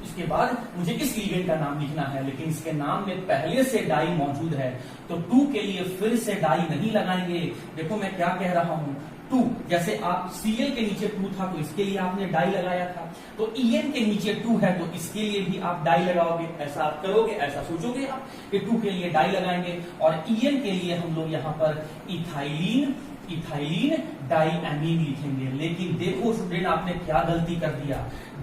इसके बाद मुझे इस लिगेंड का नाम लिखना है, लेकिन इसके नाम में पहले से डाई मौजूद है, तो 2 के लिए फिर से डाई नहीं लगाएंगे। देखो मैं क्या कह रहा हूं, 2 जैसे आप Cl के नीचे 2 था तो इसके लिए आपने डाई लगाया था, तो En के नीचे 2 है तो इसके लिए भी आप डाई लगाओगे। ऐसा आप करोगे, ऐसा सोचोगे आप कि 2 के लिए डाई लगाएंगे, और En के लिए हम लोग यहाँ पर इथाइलिन डाइएमीन लिखेंगे। लेकिन देखो स्टूडेंट आपने क्या गलती कर दिया,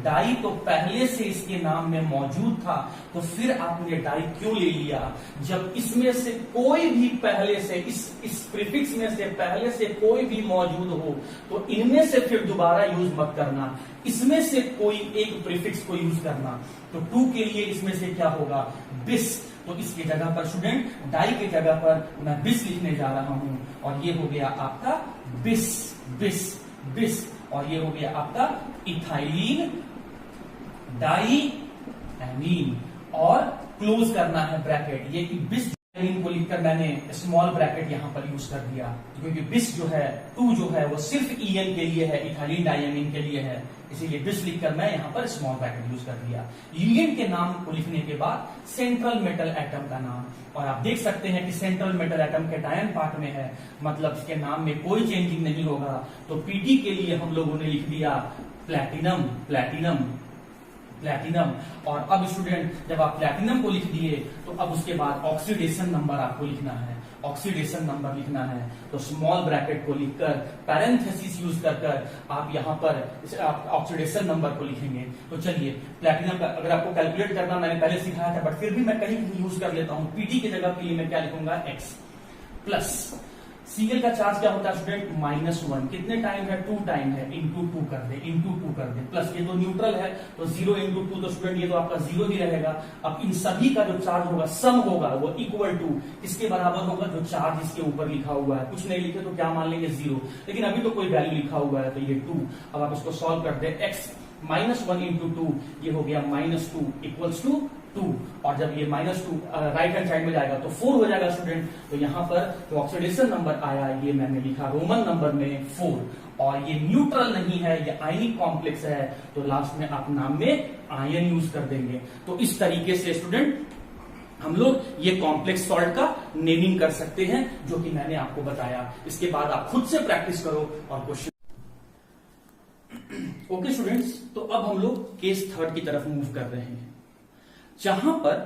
डाई तो पहले से इसके नाम में मौजूद था, तो फिर आपने डाई क्यों ले लिया? जब इसमें से कोई भी पहले से इस प्रीफिक्स में से पहले से कोई भी मौजूद हो तो इनमें से फिर दोबारा यूज मत करना, इसमें से कोई एक प्रीफिक्स को यूज करना। तो 2 के लिए इसमें से क्या होगा, बिस। तो इसकी जगह पर स्टूडेंट डाई की जगह पर मैं बिस लिखने जा रहा हूं, और ये हो गया आपका बिस, और ये हो गया आपका इथाइलिन डाइएमीन। और क्लोज करना है ब्रैकेट, ये कि बिस को लिखकर मैंने स्मॉल ब्रैकेट यहां पर यूज कर दिया, क्योंकि बिस जो है 2 जो है वो सिर्फ En के लिए है, इथाइलिन डाइएमीन के लिए है, इसीलिए बिस लिखकर मैं यहां पर स्मॉल ब्रैकेट यूज कर दिया। लिगेंड के नाम को लिखने के बाद सेंट्रल मेटल एटम का नाम, और आप देख सकते हैं कि central metal atom cation part में है, मतलब इसके नाम में कोई चेंजिंग नहीं होगा। तो Pd के लिए हम लोगों ने लिख दिया प्लैटिनम। और अब स्टूडेंट जब आप प्लैटिनम को लिख दिए तो अब उसके बाद ऑक्सीडेशन नंबर आपको लिखना है, ऑक्सीडेशन नंबर लिखना है, तो स्मॉल ब्रैकेट को लिखकर पैरेंथेसिस यूज कर आप यहां पर ऑक्सीडेशन नंबर को लिखेंगे। तो चलिए प्लैटिनम का अगर आपको कैलकुलेट करना मैंने पहले सिखाया था, बट फिर भी मैं कहीं यूज कर लेता हूं। Pd की जगह के लिए मैं क्या लिखूंगा, x प्लस Cl का चार्ज क्या होता है स्टूडेंट, -1। कितने टाइम है, 2 टाइम है, इंटू टू कर दे, प्लस ये तो न्यूट्रल है तो 0 इंटू 2, तो स्टूडेंट ये तो आपका 0 ही रहेगा। अब इन सभी का जो चार्ज होगा सम होगा वो इक्वल टू किसके बराबर होगा, जो चार्ज इसके ऊपर लिखा हुआ है। कुछ नहीं लिखे तो क्या मान लेंगे, 0, लेकिन अभी तो कोई वैल्यू लिखा हुआ है तो ये 2। अब आप इसको सॉल्व कर दे, x -1 इंटू 2 ये हो गया -2 इक्वल्स टू 2, और जब ये -2 राइट हैंड साइड में जाएगा तो 4 हो जाएगा स्टूडेंट। तो यहां पर जो ऑक्सीडेशन नंबर आया ये मैंने लिखा रोमन नंबर में 4, और ये न्यूट्रल नहीं है, ये आयनिक कॉम्प्लेक्स है, तो लास्ट में आप नाम में आयन यूज कर देंगे। तो इस तरीके से स्टूडेंट हम लोग ये कॉम्प्लेक्स सॉल्ट का नेमिंग कर सकते हैं, जो कि मैंने आपको बताया। इसके बाद आप खुद से प्रैक्टिस करो और क्वेश्चन। ओके स्टूडेंट्स, तो अब हम लोग केस 3 की तरफ मूव कर रहे हैं, जहां पर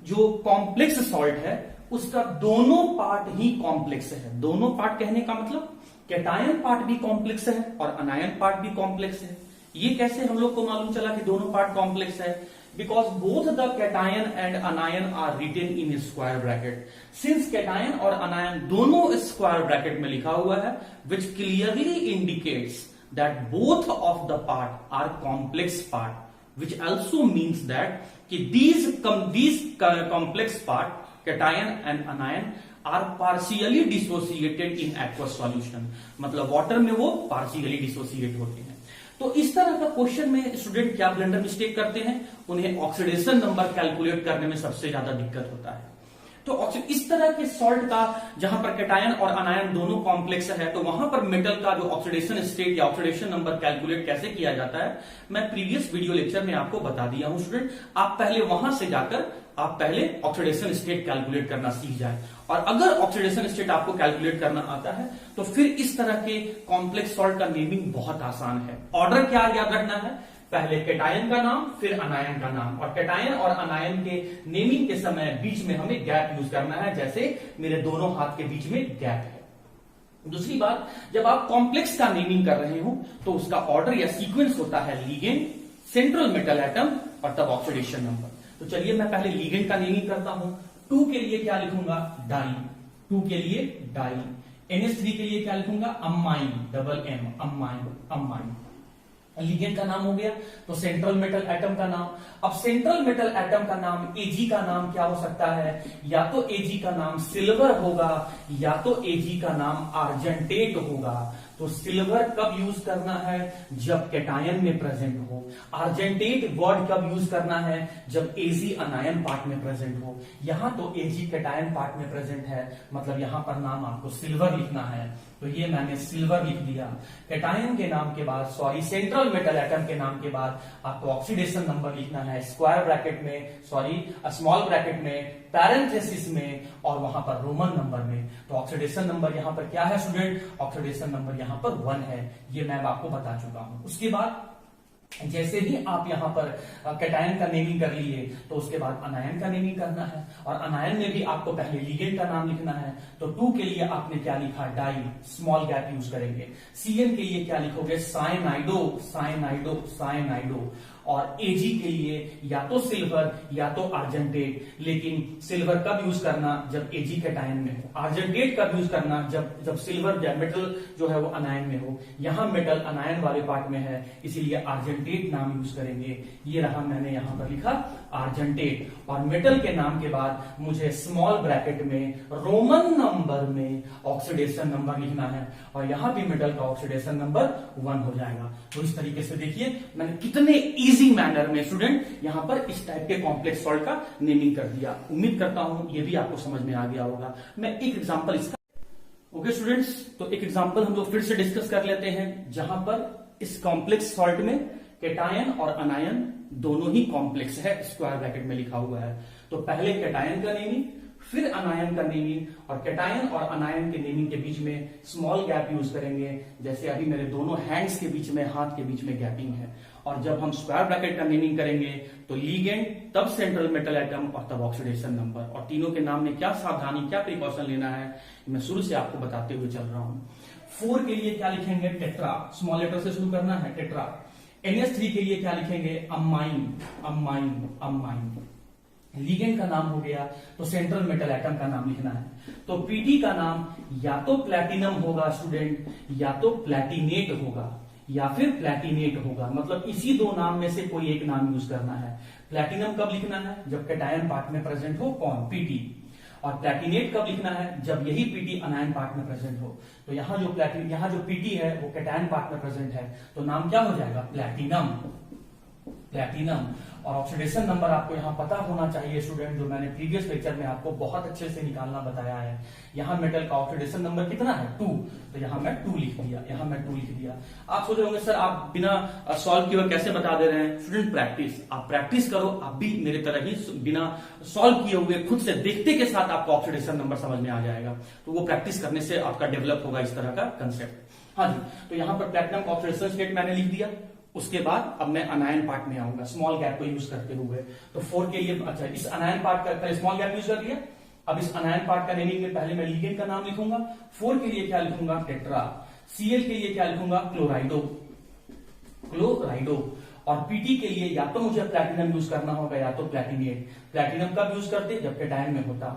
जो कॉम्प्लेक्स सॉल्ट है उसका दोनों पार्ट ही कॉम्प्लेक्स है। दोनों पार्ट कहने का मतलब कैटायन पार्ट भी कॉम्प्लेक्स है और अनायन पार्ट भी कॉम्प्लेक्स है। ये कैसे हम लोग को मालूम चला कि दोनों पार्ट कॉम्प्लेक्स है? Because both the cation and anion are written in square bracket. Since cation और अनायन दोनों स्क्वायर ब्रैकेट में लिखा हुआ है, which clearly indicates that both of the part are complex part, which also means that कि these complex part cation and anion are partially dissociated in aqueous solution, मतलब water में वो partially dissociate होते हैं। तो इस तरह का क्वेश्चन में स्टूडेंट क्या ब्लंडर मिस्टेक करते हैं, उन्हें ऑक्सीडेशन नंबर कैलकुलेट करने में सबसे ज्यादा दिक्कत होता है। तो इस तरह के सॉल्ट का जहां पर कैटायन और अनायन दोनों कॉम्प्लेक्स है, तो वहां पर मेटल का जो ऑक्सीडेशन स्टेट या ऑक्सीडेशन नंबर कैलकुलेट कैसे किया जाता है, मैं प्रीवियस वीडियो लेक्चर में आपको बता दिया हूं स्टूडेंट। आप पहले वहां से जाकर आप पहले ऑक्सीडेशन स्टेट कैलकुलेट करना सीख जाए, और अगर ऑक्सीडेशन स्टेट आपको कैलकुलेट करना आता है तो फिर इस तरह के कॉम्प्लेक्स सॉल्ट का नेमिंग बहुत आसान है। ऑर्डर क्या याद रखना है, पहले कैटायन का नाम फिर अनायन का नाम, और कैटायन और अनायन के नेमिंग के समय बीच में हमें गैप यूज करना है, जैसे मेरे दोनों हाथ के बीच में गैप है। दूसरी बात, जब आप कॉम्प्लेक्स का नेमिंग कर रहे हो तो उसका ऑर्डर या सीक्वेंस होता है लिगेंड, सेंट्रल मेटल एटम और तब ऑक्सीडेशन नंबर। तो चलिए मैं पहले लिगेंड का नेमिंग करता हूं। 2 के लिए क्या लिखूंगा, डाई, 2 के लिए डाई। NH3 के लिए क्या लिखूंगा, amine, double M, amine, amine. Ligand का नाम हो गया, तो सेंट्रल मेटल एटम का नाम। अब सेंट्रल मेटल एटम का नाम, Ag का नाम क्या हो सकता है, या तो Ag का नाम सिल्वर होगा या तो Ag का नाम आर्जेंटेट होगा। तो सिल्वर कब यूज करना है, जब कैटायन में प्रेजेंट हो। आर्जेंटेट वर्ड कब यूज करना है, जब Ag अनायन पार्ट में प्रेजेंट हो। यहां तो Ag कैटायन पार्ट में प्रेजेंट है, मतलब यहां पर नाम आपको सिल्वर लिखना है, तो ये मैंने सिल्वर लिख दिया। कैटायन के नाम के बाद, सॉरी सेंट्रल मेटल एटम के नाम के बाद आपको ऑक्सीडेशन नंबर लिखना है, स्क्वायर ब्रैकेट में, सॉरी स्मॉल ब्रैकेट में, पैरेंथेसिस में, और वहां पर रोमन नंबर में। तो ऑक्सीडेशन नंबर यहां पर क्या है स्टूडेंट, ऑक्सीडेशन नंबर यहां पर 1 है, ये मैं आपको बता चुका हूं। उसके बाद जैसे ही आप यहां पर कैटायन का नेमिंग कर लिए तो उसके बाद अनायन का नेमिंग करना है, और अनायन में भी आपको पहले लिगेंड का नाम लिखना है। तो 2 के लिए आपने क्या लिखा, डाई, स्मॉल गैप यूज करेंगे। Cn के लिए क्या लिखोगे, साइनाइडो, साइनाइडो, साइनाइडो। और Ag के लिए या तो सिल्वर या तो आर्जेंटेट, लेकिन सिल्वर कब यूज करना, जब Ag कैटायन में हो। आर्जेंटेट कब यूज करना, जब सिल्वर मेटल जो है वो अनायन में हो। यहां मेटल अनायन वाले पार्ट में है, इसीलिए आर्जेंटेट नाम यूज करेंगे। ये रहा, मैंने यहां पर लिखा आर्जेंटेट। और मेटल के नाम के बाद मुझे स्मॉल ब्रैकेट में रोमन नंबर में ऑक्सीडेशन नंबर लिखना है, और यहां भी मेटल का ऑक्सीडेशन नंबर 1 हो जाएगा। तो इस तरीके से देखिए मैंने कितने इजी मैनर में स्टूडेंट यहां पर इस टाइप के कॉम्प्लेक्स सॉल्ट का नेमिंग कर दिया। उम्मीद करता हूं ये भी आपको समझ में आ गया होगा। मैं एक एग्जांपल इसका, ओके स्टूडेंट्स, तो एक एग्जांपल हम लोग फिर से डिस्कस कर लेते हैं, जहां पर इस कॉम्प्लेक्स सॉल्ट में कैटायन और अनायन दोनों ही कॉम्प्लेक्स है, स्क्वायर ब्रैकेट में लिखा हुआ है। तो पहले कैटायन का नेमिंग फिर अनायन का नेमिंग, और कैटायन और अनायन के नेमिंग के बीच में स्मॉल गैप यूज करेंगे, जैसे अभी मेरे दोनों हैंड्स के बीच में, हाथ के बीच में गैपिंग है। और जब हम स्क्वायर ब्रैकेट का नेमिंग करेंगे तो लिगेंड, तब सेंट्रल मेटल एटम और तब ऑक्सीडेशन नंबर। और तीनों के नाम में क्या सावधानी, क्या प्रिकॉशन लेना है, मैं शुरू से आपको बताते हुए चल रहा हूं। 4 के लिए क्या लिखेंगे, टेट्रा, स्मॉल लेटर से शुरू करना है, टेट्रा। NH3 के लिए क्या लिखेंगे, अमाइन, अमाइन, अमाइन। लिगेंड का नाम हो गया तो सेंट्रल मेटल एटम का नाम लिखना है। तो Pd का नाम या तो प्लैटिनम होगा स्टूडेंट, या तो प्लैटिनेट होगा, या फिर प्लैटिनेट होगा, मतलब इसी 2 नाम में से कोई एक नाम यूज करना है। प्लैटिनम कब लिखना है, जब कैटायन पार्ट में प्रेजेंट हो, कौन, Pd। और प्लैटिनेट कब लिखना है, जब यही Pd अनायन पार्ट में प्रेजेंट हो। तो यहाँ जो Pd है वो कैटायन पार्ट में प्रेजेंट है, तो नाम क्या हो जाएगा, प्लैटिनम, प्लैटिनम। और ऑक्सीडेशन नंबर आपको यहाँ पता होना चाहिए स्टूडेंट, जो मैंने प्रीवियस लेक्चर में आपको बहुत अच्छे से निकालना बताया है। यहाँ मेटल का ऑक्सीडेशन नंबर कितना है, 2, तो यहाँ मैं 2 लिख दिया, यहाँ मैं 2 लिख दिया। आप सोच रहे होंगे सर आप बिना सॉल्व किए कैसे बता दे रहे हैं, स्टूडेंट प्रैक्टिस, आप प्रैक्टिस करो, आप भी मेरे तरह ही बिना सॉल्व किए हुए खुद से देखते के साथ आपको ऑक्सीडेशन नंबर समझ में आ जाएगा। तो वो प्रैक्टिस करने से आपका डेवलप होगा इस तरह का कंसेप्ट। हाँ जी, तो यहाँ पर प्लैटिनम का ऑक्सीडेशन स्टेट मैंने लिख दिया। उसके बाद अब मैं अनायन पार्ट में आऊंगा, स्मॉल गैप को यूज करते हुए। तो 4 के लिए, अच्छा इस अनायन पार्ट का स्मॉल गैप यूज कर लिया। अब इस अनायन पार्ट का नेमिंग में पहले मैं लिगेंड का नाम लिखूंगा। 4 के लिए क्या लिखूंगा, टेट्रा। Cl के लिए क्या लिखूंगा, क्लोराइडो, क्लोराइडो। और Pd के लिए या तो मुझे प्लैटिनम यूज करना होगा या तो प्लैटिनेट। प्लैटिनम कब यूज करते, जब कैटायन में होता।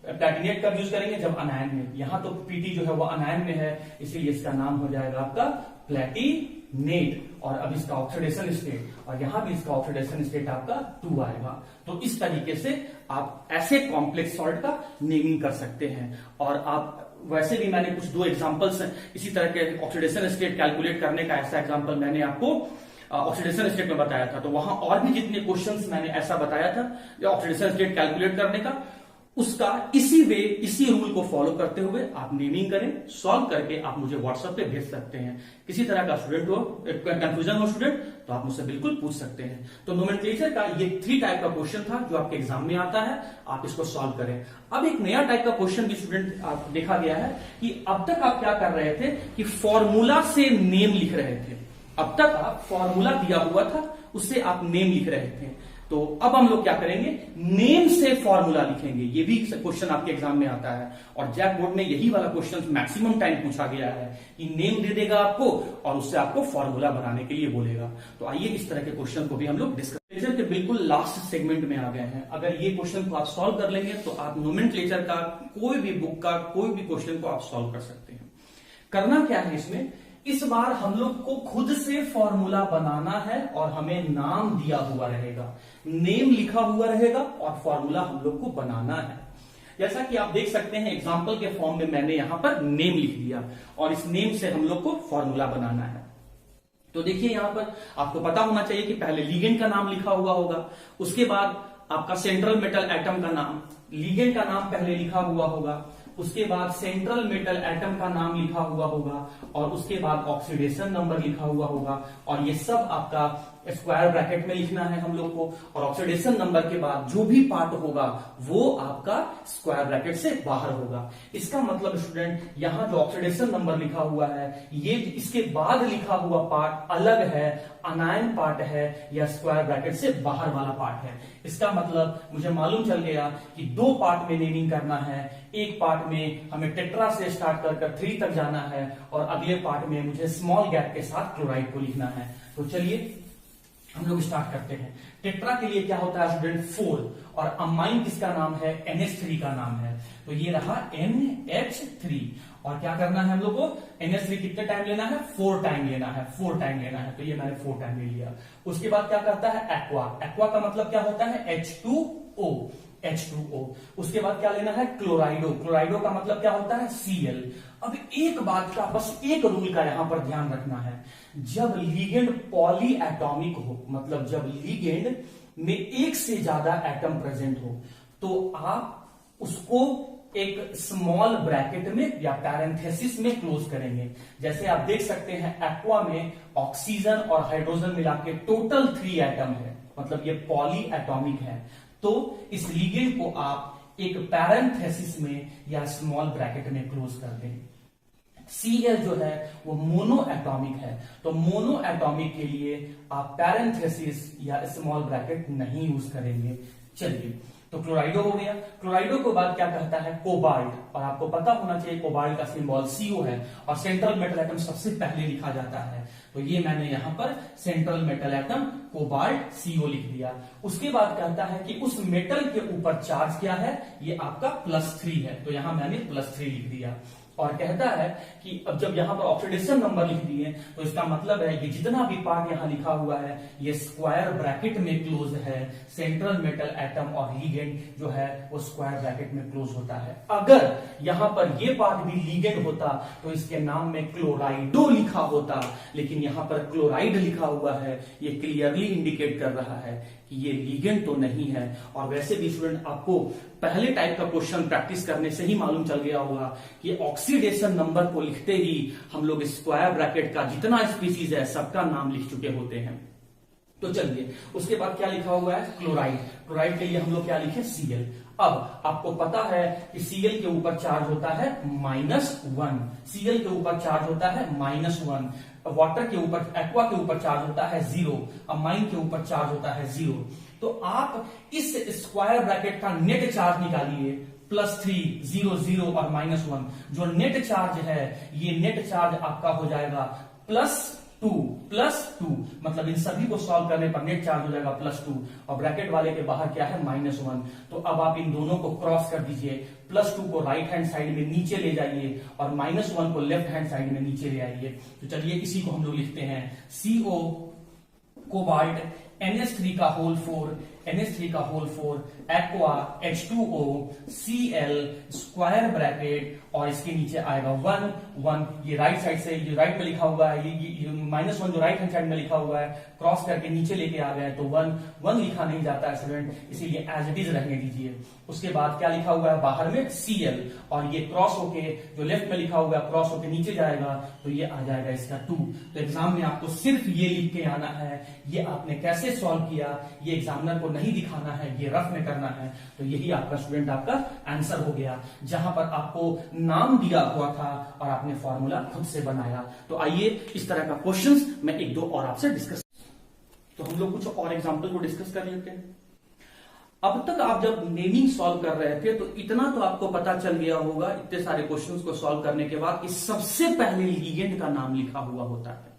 प्लैटिनेट कब यूज करेंगे, जब अनायन में। यहां तो Pd जो है वो अनायन में है, इसीलिए इसका नाम हो जाएगा आपका प्लैटिनेट। नेट, और अब इसका ऑक्सीडेशन स्टेट, और यहां भी इसका ऑक्सीडेशन स्टेट आपका 2 आएगा। तो इस तरीके से आप ऐसे कॉम्प्लेक्स सॉल्ट का नेमिंग कर सकते हैं। और आप वैसे भी मैंने कुछ 2 एग्जांपल्स इसी तरह के ऑक्सीडेशन स्टेट कैलकुलेट करने का ऐसा एग्जांपल मैंने आपको ऑक्सीडेशन स्टेट में बताया था। तो वहां और भी जितने क्वेश्चंस मैंने ऐसा बताया था ऑक्सीडेशन स्टेट कैलकुलेट करने का, उसका इसी रूल को फॉलो करते हुए आप नेमिंग करें, सॉल्व करके आप मुझे व्हाट्सएप पे भेज सकते हैं। किसी तरह का स्टूडेंट हो, कंफ्यूजन हो स्टूडेंट, तो आप मुझसे बिल्कुल पूछ सकते हैं। तो नोमेनक्लेचर का ये 3 टाइप का क्वेश्चन था जो आपके एग्जाम में आता है, आप इसको सॉल्व करें। अब एक नया टाइप का क्वेश्चन भी स्टूडेंट आप देखा गया है कि अब तक आप क्या कर रहे थे कि फॉर्मूला से नेम लिख रहे थे। अब तक आप फॉर्मूला दिया हुआ था उससे आप नेम लिख रहे थे। तो अब हम लोग क्या करेंगे, नेम से फॉर्मूला लिखेंगे। ये भी क्वेश्चन आपके एग्जाम में आता है और जैक बोर्ड में यही वाला क्वेश्चन मैक्सिमम टाइम पूछा गया है कि नेम दे देगा आपको और उससे आपको फॉर्मूला बनाने के लिए बोलेगा। तो आइए इस तरह के क्वेश्चन को भी हम लोग डिस्कस के बिल्कुल लास्ट सेगमेंट में आ गए हैं। अगर ये क्वेश्चन को आप सॉल्व कर लेंगे तो आप नोमेनक्लेचर का कोई भी बुक का कोई भी क्वेश्चन को आप सॉल्व कर सकते हैं। करना क्या है इसमें, इस बार हम लोग को खुद से फॉर्मूला बनाना है और हमें नाम दिया हुआ रहेगा, नेम लिखा हुआ रहेगा और फॉर्मूला हम लोग को बनाना है। जैसा कि आप देख सकते हैं एग्जांपल के फॉर्म में मैंने यहां पर नेम लिख दिया और इस नेम से हम लोग को फॉर्मूला बनाना है। तो देखिए यहां पर आपको पता होना चाहिए कि पहले लिगेंड का नाम लिखा हुआ होगा, उसके बाद आपका सेंट्रल मेटल एटम का नाम, लिगेंड का नाम पहले लिखा हुआ होगा, उसके बाद सेंट्रल मेटल एटम का नाम लिखा हुआ होगा और उसके बाद ऑक्सीडेशन नंबर लिखा हुआ होगा और ये सब आपका स्क्वायर ब्रैकेट में लिखना है हम लोग को। और ऑक्सीडेशन नंबर के बाद जो भी पार्ट होगा वो आपका स्क्वायर ब्रैकेट से बाहर होगा। इसका मतलब स्टूडेंट यहां जो ऑक्सीडेशन नंबर लिखा हुआ है ये इसके बाद लिखा हुआ पार्ट अलग है, अनायन पार्ट है या स्क्वायर ब्रैकेट से बाहर वाला पार्ट है। इसका मतलब मुझे मालूम चल गया कि 2 पार्ट में नेमिंग करना है। एक पार्ट में हमें टेट्रा से स्टार्ट कर 3 तक जाना है और अगले पार्ट में मुझे स्मॉल गैप के साथ क्लोराइड को लिखना है। तो चलिए हम लोग स्टार्ट करते हैं। टेट्रा के लिए क्या होता है स्टूडेंट 4 और अमाइन किसका नाम है, NH3 का नाम है। तो ये रहा NH3 और क्या करना है हम लोग को, NH3 कितने टाइम लेना है, 4 टाइम लेना है, 4 टाइम लेना है। तो ये मैंने 4 टाइम ले लिया। उसके बाद क्या करता है एक्वा, एक्वा का मतलब क्या होता है H2O, H2O। उसके बाद क्या लेना है क्लोराइडो, क्लोराइडो का मतलब क्या होता है Cl। अब एक बात का बस एक रूल का यहां पर ध्यान रखना है, जब लिगेंड पॉली एटॉमिक हो, मतलब जब लिगेंड में एक से ज्यादा एटम प्रेजेंट हो तो आप उसको एक स्मॉल ब्रैकेट में या पैरेंथेसिस में क्लोज करेंगे। जैसे आप देख सकते हैं एक्वा में ऑक्सीजन और हाइड्रोजन मिला के टोटल 3 एटम है, मतलब ये पॉली एटॉमिक है। तो इस लिगेंड को आप एक पैरेंथेसिस में या स्मॉल ब्रैकेट में क्लोज कर दें। Cl जो है वो मोनो एटॉमिक है, तो मोनो एटॉमिक के लिए आप पैरेंथेसिस या स्मॉल ब्रैकेट नहीं यूज करेंगे। चलिए तो क्लोराइडो हो गया। क्लोराइडो के बाद क्या कहता है कोबाल्ट, और आपको पता होना चाहिए कोबाल्ट का सिंबल CO है और सेंट्रल मेटल एटम सबसे पहले लिखा जाता है। तो ये मैंने यहां पर central metal atom cobalt CO लिख दिया। उसके बाद कहता है कि उस मेटल के ऊपर चार्ज क्या है, ये आपका +3 है, तो यहां मैंने +3 लिख दिया। और कहता है कि अब जब यहां पर ऑक्सीडेशन नंबर लिख दिए तो इसका मतलब है कि जितना भी पार्ट यहां लिखा हुआ है ये स्क्वायर ब्रैकेट में क्लोज है। सेंट्रल मेटल एटम और लिगेंड जो है वो स्क्वायर ब्रैकेट में क्लोज होता है। अगर यहां पर ये पार्ट भी लिगेंड होता तो इसके नाम में क्लोराइडो लिखा होता, लेकिन यहां पर क्लोराइड लिखा हुआ है, ये क्लियरली इंडिकेट कर रहा है कि ये लिगेंड तो नहीं है। और वैसे भी स्टूडेंट आपको पहले टाइप का क्वेश्चन प्रैक्टिस करने से ही मालूम चल गया होगा कि ऑक्सीडेशन नंबर को लिखते ही हम लोग स्क्वायर ब्रैकेट का जितना स्पीसीज है सबका नाम लिख चुके होते हैं। तो चलिए उसके बाद क्या लिखा हुआ है क्लोराइड, क्लोराइड के लिए हम लोग क्या लिखे Cl। अब आपको पता है कि Cl के ऊपर चार्ज होता है -1, Cl के ऊपर चार्ज होता है -1, वाटर के ऊपर एक्वा के ऊपर चार्ज होता है 0, अमाइन के ऊपर चार्ज होता है 0। तो आप इस स्क्वायर ब्रैकेट का नेट चार्ज निकालिए, +3, 0, 0 और -1। जो नेट चार्ज है ये नेट चार्ज आपका हो जाएगा 2 प्लस 2, मतलब इन सभी को सॉल्व करने पर नेट चार्ज हो जाएगा +2 और ब्रैकेट वाले के बाहर क्या है -1। तो अब आप इन दोनों को क्रॉस कर दीजिए, +2 को राइट हैंड साइड में नीचे ले जाइए और -1 को लेफ्ट हैंड साइड में नीचे ले आइए। तो चलिए इसी को हम लोग लिखते हैं CO कोबाल्ट NH3 का whole 4 aqua H2O Cl square bracket और इसके नीचे आएगा 1 ये राइट साइड से, ये राइट में लिखा हुआ है, ये -1 जो राइट हैंड साइड में लिखा हुआ है क्रॉस करके नीचे लेके आ गए तो 1 लिखा नहीं जाता है स्टूडेंट, इसीलिए एज इट इज रहने दीजिए। उसके बाद क्या लिखा हुआ है बाहर में Cl और ये क्रॉस होके जो लेफ्ट में लिखा हुआ है क्रॉस होके नीचे जाएगा तो ये आ जाएगा इसका 2। तो एग्जाम में आपको सिर्फ ये लिख के आना है, ये आपने कैसे सॉल्व किया ये एग्जामिनर को नहीं दिखाना है, ये रफ में करना है। तो यही आपका स्टूडेंट आपका आंसर हो गया, जहां पर आपको नाम दिया हुआ था और आपने फॉर्मूला खुद से बनाया। तो आइए इस तरह का क्वेश्चंस मैं एक दो और आपसे डिस्कस, तो हम लोग कुछ और एग्जांपल को डिस्कस कर लेते हैं। अब तक आप जब नेमिंग सॉल्व कर रहे थे तो इतना तो आपको पता चल गया होगा इतने सारे क्वेश्चंस को सॉल्व करने के बाद कि सबसे पहले लिगेंड का नाम लिखा हुआ होता है।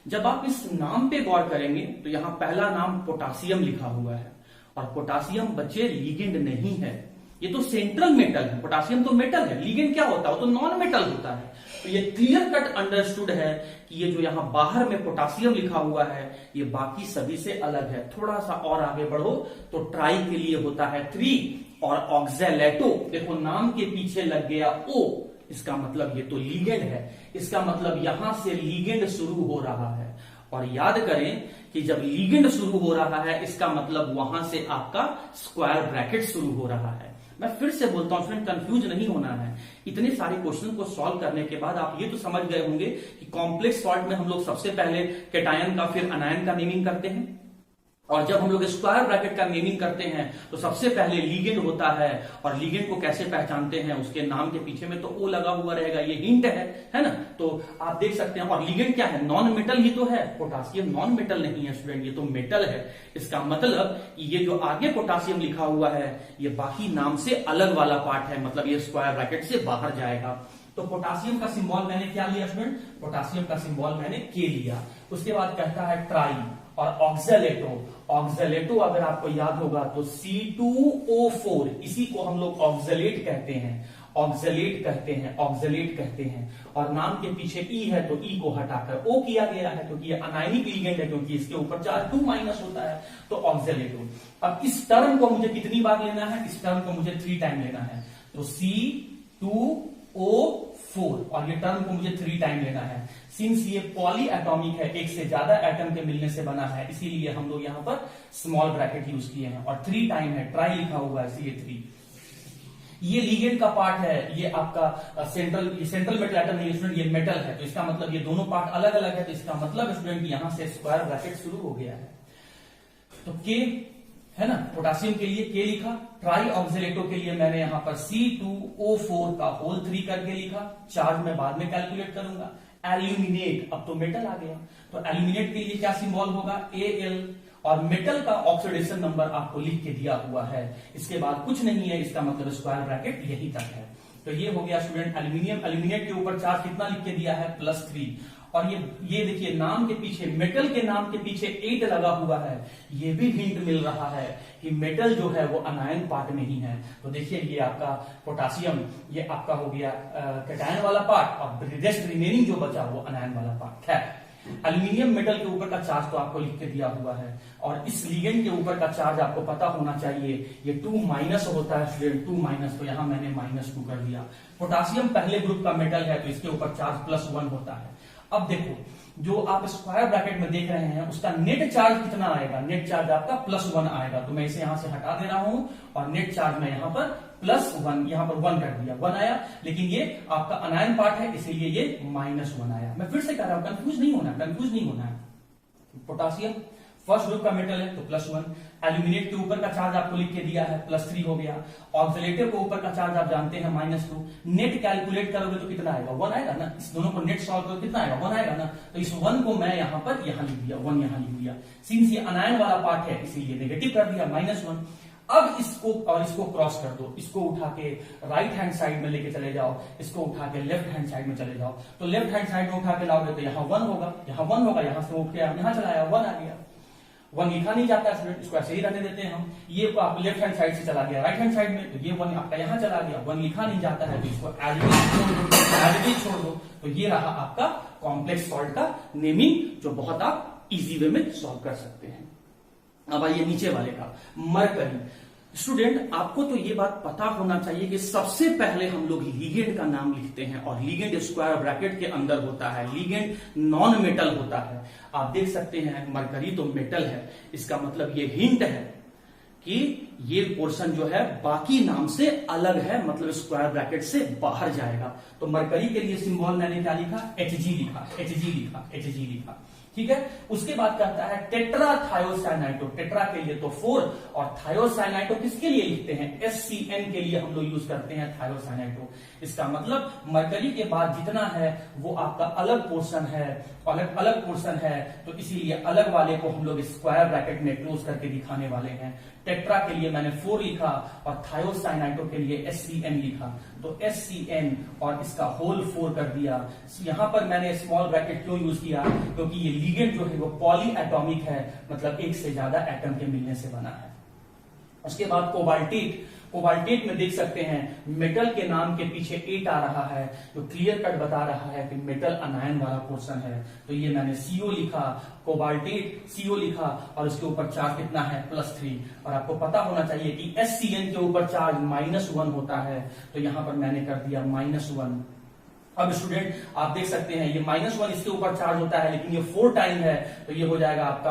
जब आप इस नाम पे गौर करेंगे तो यहां पहला नाम पोटासियम लिखा हुआ है और पोटासियम बच्चे लिगेंड नहीं है, ये तो सेंट्रल मेटल है। पोटासियम तो मेटल है, लिगेंड क्या होता है, वो तो नॉन मेटल होता है। तो ये क्लियर कट अंडरस्टूड है कि ये जो यहां बाहर में पोटासियम लिखा हुआ है ये बाकी सभी से अलग है। थोड़ा सा और आगे बढ़ो तो ट्राई के लिए होता है 3 और ऑक्जेलेटो, देखो नाम के पीछे लग गया O, इसका मतलब ये तो लीगेंड है, इसका मतलब यहां से लीगेंड शुरू हो रहा है। और याद करें कि जब लीगेंड शुरू हो रहा है इसका मतलब वहां से आपका स्क्वायर ब्रैकेट शुरू हो रहा है। मैं फिर से बोलता हूं फ्रेंड, कंफ्यूज नहीं होना है। इतने सारे क्वेश्चन को सॉल्व करने के बाद आप ये तो समझ गए होंगे कि कॉम्प्लेक्स सॉल्ट में हम लोग सबसे पहले कैटायन का फिर अनायन का नेमिंग करते हैं और जब हम लोग स्क्वायर ब्रैकेट का नेमिंग करते हैं तो सबसे पहले लीगेंड होता है। और लीगेंड को कैसे पहचानते हैं, उसके नाम के पीछे में तो O लगा हुआ रहेगा, ये हिंट है ना। तो आप देख सकते हैं। और लीगेंड क्या है, नॉन मेटल ही तो है, पोटासियम नॉन मेटल नहीं है स्टूडेंट, ये तो मेटल है। इसका मतलब ये जो आगे पोटासियम लिखा हुआ है ये बाकी नाम से अलग वाला पार्ट है, मतलब ये स्क्वायर ब्रैकेट से बाहर जाएगा। तो पोटासियम का सिंबल मैंने क्या लिया स्टूडेंट, पोटासियम का सिंबल मैंने K लिया। उसके बाद कहता है ट्राई और ऑक्जेलेटो अगर आपको याद होगा तो C2O4, इसी को हम लोग ऑक्जेलेट कहते हैं। और नाम के पीछे E है तो E को हटाकर O किया गया है क्योंकि ये अनायनिक लिगेंड है, क्योंकि इसके ऊपर चार्ज 2- होता है, तो ऑक्जेलेटो। अब इस टर्म को मुझे कितनी बार लेना है, इस टर्म को मुझे 3 टाइम लेना है, तो C2O4 और ये टर्म को मुझे 3 टाइम लेना है। सिंस ये पॉली एटॉमिक है, एक से ज्यादा एटम के मिलने से बना है, इसीलिए हम लोग यहाँ पर स्मॉल ब्रैकेट यूज किए हैं और 3 टाइम है, ट्राई लिखा हुआ है इसलिए 3। ये लीगेंड का पार्ट है, ये आपका सेंट्रल मेटल एटम नहीं स्टूडेंट, ये मेटल है, तो इसका मतलब ये दोनों पार्ट अलग अलग है, तो इसका मतलब स्टूडेंट यहां से स्क्वायर ब्रैकेट शुरू हो गया है। तो K है ना, पोटासियम के लिए K लिखा, ट्राई ऑक्जेलेटो के लिए मैंने यहां पर C2O4 का होल 3 करके लिखा, चार्ज मैं बाद में कैलकुलेट करूंगा। एल्यूमिनेट, अब तो मेटल आ गया, तो एल्यूमिनेट के लिए क्या सिंबल होगा, Al, और मेटल का ऑक्सीडेशन नंबर आपको लिख के दिया हुआ है। इसके बाद कुछ नहीं है, इसका मतलब स्क्वायर ब्रैकेट यही तक है। तो ये हो गया स्टूडेंट एल्यूमिनियम। एल्यूमिनेट के ऊपर चार्ज कितना लिख के दिया है, +3। और ये देखिए नाम के पीछे, मेटल के नाम के पीछे 8 लगा हुआ है, ये भी हिंट मिल रहा है कि मेटल जो है वो अनायन पार्ट में ही है। तो देखिए ये आपका पोटासियम, ये आपका हो गया कैटायन वाला पार्ट और रेस्ट रिमेनिंग जो बचा वो अनायन वाला पार्ट है। एल्यूमिनियम मेटल के ऊपर का चार्ज तो आपको लिख के दिया हुआ है और इस लिगेंड के ऊपर का चार्ज आपको पता होना चाहिए, ये 2- होता है स्टूडेंट, 2-, तो यहां मैंने -2 कर दिया। पोटासियम पहले ग्रुप का मेटल है तो इसके ऊपर चार्ज +1 होता है। अब देखो जो आप स्क्वायर ब्रैकेट में देख रहे हैं उसका नेट चार्ज कितना आएगा, नेट चार्ज आपका +1 आएगा, तो मैं इसे यहां से हटा दे रहा हूं और नेट चार्ज मैं यहां पर +1, यहां पर 1 कर दिया, 1 आया, लेकिन ये आपका अनायन पार्ट है इसीलिए ये -1 आया। मैं फिर से कह रहा हूं कंफ्यूज नहीं होना है। पोटासियम फर्स्ट ग्रुप का मेटल है तो +1, एल्यूमिनेट के ऊपर का चार्ज आपको लिख के दिया है +3 हो गया, ऑक्सीलेटर के ऊपर का चार्ज आप जानते हैं -2, नेट कैलकुलेट करोगे तो कितना आएगा, 1 आएगा ना। इस दोनों को नेट सॉल्व करोगे कितना आएगा, 1 आएगा ना। तो इस 1 को मैं यहां लिख दिया, 1 यहां लिख दिया। सिंस ये अनायन वाला पार्ट है इसीलिए नेगेटिव कर दिया, -1। अब इसको और इसको क्रॉस कर दो, इसको उठा के राइट हैंड साइड में लेके चले जाओ, इसको उठा के लेफ्ट हैंड साइड में चले जाओ। तो लेफ्ट हैंड साइड में उठा के लाओगे तो यहाँ 1 होगा, यहाँ 1 होगा, यहाँ से उठ के यहाँ चलाया 1 आ गया। 1 लिखा नहीं जाता है स्टूडेंट, इसको ऐसे ही रहने देते हैं हम। ये आप लेफ्ट हैंड साइड से चला गया राइट हैंड साइड में, तो ये 1 आपका यहाँ चला गया। 1 लिखा नहीं जाता है तो इसको एज इट इज छोड़ दो। तो ये रहा आपका कॉम्प्लेक्स सॉल्ट का नेमिंग, जो बहुत आप इजी वे में सॉल्व कर सकते हैं। अब आइए नीचे वाले का, मरकरी। स्टूडेंट आपको तो ये बात पता होना चाहिए कि सबसे पहले हम लोग लिगेंड का नाम लिखते हैं और लिगेंड स्क्वायर ब्रैकेट के अंदर होता है, लिगेंड नॉन मेटल होता है। आप देख सकते हैं मरकरी तो मेटल है, इसका मतलब ये हिंट है कि ये पोर्शन जो है बाकी नाम से अलग है, मतलब स्क्वायर ब्रैकेट से बाहर जाएगा। तो मरकरी के लिए सिंबल मैंने क्या लिखा, Hg लिखा, Hg लिखा, Hg लिखा, ठीक है। उसके बाद कहता है टेट्राथायोसाइनाइटो, टेट्रा के लिए तो 4 और थायोसाइनाइटो किसके लिए लिखते हैं, SCN के लिए हम लोग यूज करते हैं थायोसाइनाइटो। इसका मतलब मरकरी के बाद जितना है वो आपका अलग पोर्शन है, अलग अलग पोर्शन है, तो इसीलिए अलग वाले को हम लोग स्क्वायर ब्रैकेट में क्लोज करके दिखाने वाले हैं। टेट्रा के लिए मैंने 4 लिखा और थायोसाइनाइटो के लिए SCN लिखा, तो SCN और इसका होल 4 कर दिया। यहां पर मैंने स्मॉल ब्रैकेट क्यों यूज किया, क्योंकि ये लिगेंड जो है वो पॉली एटॉमिक है, मतलब एक से ज्यादा एटम के मिलने से बना है। उसके बाद कोबाल्टेट, कोबाल्टेट में देख सकते हैं मेटल के नाम के पीछे 8 आ रहा है, जो क्लियर कट बता रहा है कि मेटल अनायन वाला पोर्शन है। तो ये मैंने CO लिखा, कोबाल्टेट CO लिखा और उसके ऊपर चार्ज कितना है, +3। और आपको पता होना चाहिए कि SCN के ऊपर चार्ज -1 होता है, तो यहां पर मैंने कर दिया -1। अब स्टूडेंट आप देख सकते हैं ये -1 इसके ऊपर चार्ज होता है, लेकिन ये 4 टाइम है, तो ये हो जाएगा आपका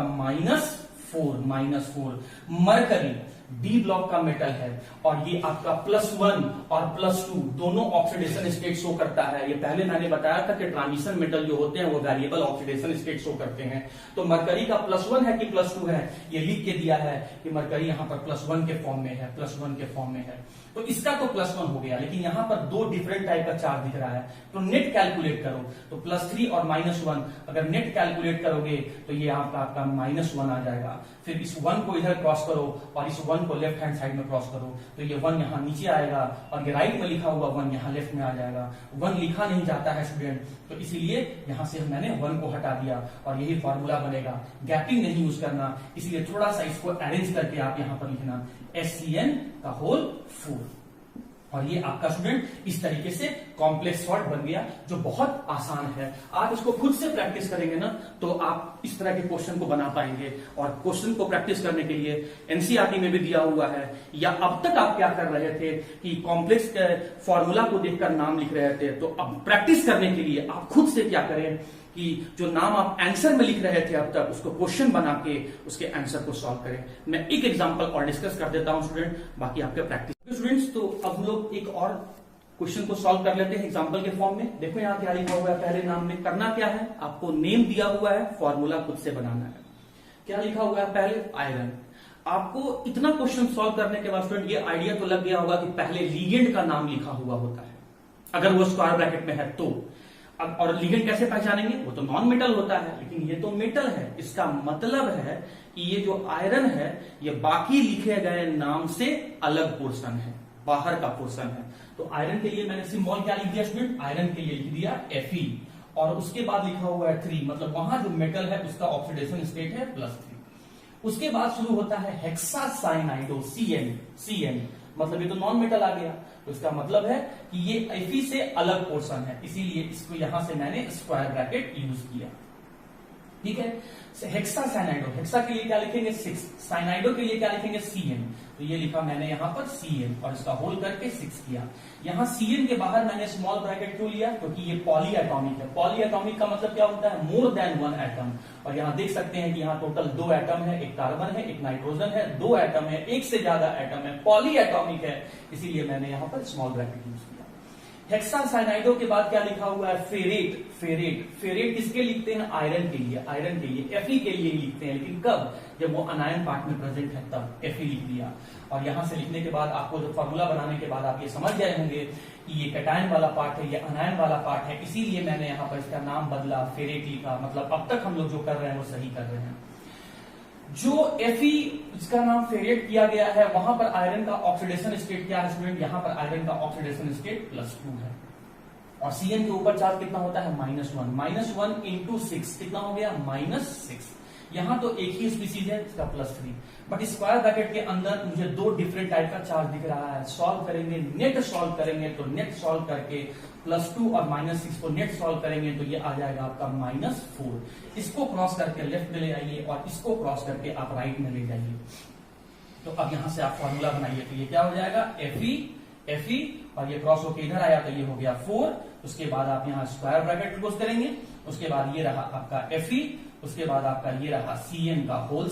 -4। मरकरी डी ब्लॉक का मेटल है और ये आपका +1 और +2 दोनों ऑक्सीडेशन स्टेट शो करता है। ये पहले मैंने बताया था कि ट्रांजिशन मेटल जो होते हैं वो वेरिएबल ऑक्सीडेशन स्टेट शो करते हैं। तो मरकरी का +1 है कि +2 है, ये लिख के दिया है कि मरकरी यहाँ पर +1 के फॉर्म में है, +1 के फॉर्म में है। तो इसका तो +1 हो गया, लेकिन यहाँ पर 2 डिफरेंट टाइप का चार्ज दिख रहा है, तो नेट कैलकुलेट करो। तो +3 और -1 अगर नेट कैलकुलेट करोगे तो ये आपका -1 आ जाएगा। फिर इस 1 को इधर क्रॉस करो और इस 1 को लेफ्ट हैंड साइड में क्रॉस करो, तो ये 1 यहाँ नीचे आएगा और ये राइट में लिखा हुआ 1 यहाँ लेफ्ट में आ जाएगा। 1 लिखा नहीं जाता है स्टूडेंट, तो इसीलिए यहाँ से मैंने 1 को हटा दिया और यही फॉर्मूला बनेगा। गैपिंग नहीं यूज करना, इसलिए थोड़ा सा इसको अरेंज करके आप यहाँ पर लिखना SCN का होल 4। और ये आपका स्टूडेंट इस तरीके से कॉम्प्लेक्स सॉल्ट बन गया, जो बहुत आसान है। आप इसको खुद से प्रैक्टिस करेंगे ना तो आप इस तरह के क्वेश्चन को बना पाएंगे। और क्वेश्चन को प्रैक्टिस करने के लिए एनसीईआरटी में भी दिया हुआ है, या अब तक आप क्या कर रहे थे कि कॉम्प्लेक्स के फॉर्मूला को देखकर नाम लिख रहे थे, तो अब प्रैक्टिस करने के लिए आप खुद से क्या करें कि जो नाम आप आंसर में लिख रहे थे अब तक, उसको क्वेश्चन बना के उसके आंसर को सॉल्व करें। मैं एक एग्जांपल और डिस्कस कर देता हूं स्टूडेंट, बाकी आपके प्रैक्टिस। स्टूडेंट्स तो अब हम लोग एक और क्वेश्चन को सॉल्व कर लेते हैं एग्जांपल के फॉर्म में। देखो यहाँ क्या लिखा हुआ है, पहले नाम में करना क्या है, आपको नेम दिया हुआ है, फॉर्मूला खुद से बनाना है। क्या लिखा हुआ है, पहले आयरन। आपको इतना क्वेश्चन सॉल्व करने के बाद स्टूडेंट ये आइडिया तो लग गया होगा कि पहले लीगेंड का नाम लिखा हुआ होता है, अगर वो स्क्वायर ब्रैकेट में है तो। और लिगेंड कैसे पहचानेंगे, वो तो नॉन मेटल होता है, लेकिन ये तो मेटल है। इसका मतलब है कि ये जो आयरन है ये बाकी लिखे गए नाम से अलग पोर्शन है, बाहर का पोर्शन है। तो आयरन के लिए मैंने सिंबल क्या लिख दिया स्टूडेंट, आयरन के लिए लिख दिया Fe और उसके बाद लिखा हुआ है 3, मतलब वहां जो मेटल है उसका ऑक्सीडेशन स्टेट है +3। उसके बाद शुरू होता है हेक्सासाइनाइडो CN, मतलब ये तो नॉन मेटल आ गया, तो इसका मतलब है कि ये Fe से अलग पोर्शन है, इसीलिए इसको यहां से मैंने स्क्वायर ब्रैकेट यूज किया। ठीक है, हेक्सासाइनाइडो, हेक्सा के लिए क्या लिखेंगे 6, साइनाइडो के लिए क्या लिखेंगे CN, तो ये लिखा मैंने यहां पर CN और इसका होल करके 6 किया। यहां CN के बाहर मैंने स्मॉल ब्रैकेट क्यों लिया, क्योंकि ये पॉली एटॉमिक है। पॉली एटॉमिक का मतलब क्या होता है, मोर देन 1 एटम। और यहां देख सकते हैं कि यहाँ टोटल 2 एटम है, एक कार्बन है, एक नाइट्रोजन है, 2 एटम है, एक से ज्यादा एटम है, पॉली एटॉमिक है, इसीलिए मैंने यहां पर स्मॉल ब्रैकेट यूज किया। हेक्सासाइनाइडो के बाद क्या लिखा हुआ है, फेरेट किसके लिखते हैं, आयरन के लिए, Fe के लिए लिखते हैं, लेकिन कब, जब वो अनायन पार्ट में प्रेजेंट है तब Fe लिख दिया। और यहां से लिखने के बाद आपको जो फॉर्मूला बनाने के बाद आप ये समझ गए होंगे कि ये कैटायन वाला पार्ट है, ये अनायन वाला पार्ट है, इसीलिए मैंने यहाँ पर इसका नाम बदला, फेरेट लिखा। मतलब अब तक हम लोग जो कर रहे हैं वो सही कर रहे हैं। जो Fe इसका नाम फेरिएट किया गया है, वहां पर आयरन का ऑक्सीडेशन स्टेट क्या है स्टूडेंट, यहां पर आयरन का ऑक्सीडेशन स्टेट +2 है। और Cn के ऊपर चार्ज कितना होता है -1, -1 इंटू 6 कितना हो गया -6। यहां तो एक ही स्पीसीज है इसका +3, बट स्क्वायर ब्रैकेट के अंदर मुझे दो डिफरेंट टाइप का चार्ज दिख रहा है। सॉल्व करेंगे, नेट सॉल्व करेंगे, तो नेट सॉल्व करके +2 और -6 को नेट सॉल्व करेंगे तो ये आ जाएगा आपका -4। इसको क्रॉस करके लेफ्ट में ले आइए और इसको क्रॉस करके आप राइट में ले जाइए। तो अब यहां से आप फॉर्मूला बनाइए, तो ये क्या हो जाएगा Fe और ये क्रॉस होके इधर आया तो ये हो गया 4। उसके बाद आप यहाँ स्क्वायर ब्रैकेट क्लोज करेंगे, उसके बाद ये रहा आपका Fe, उसके बाद आपका ये रहा Cn का होल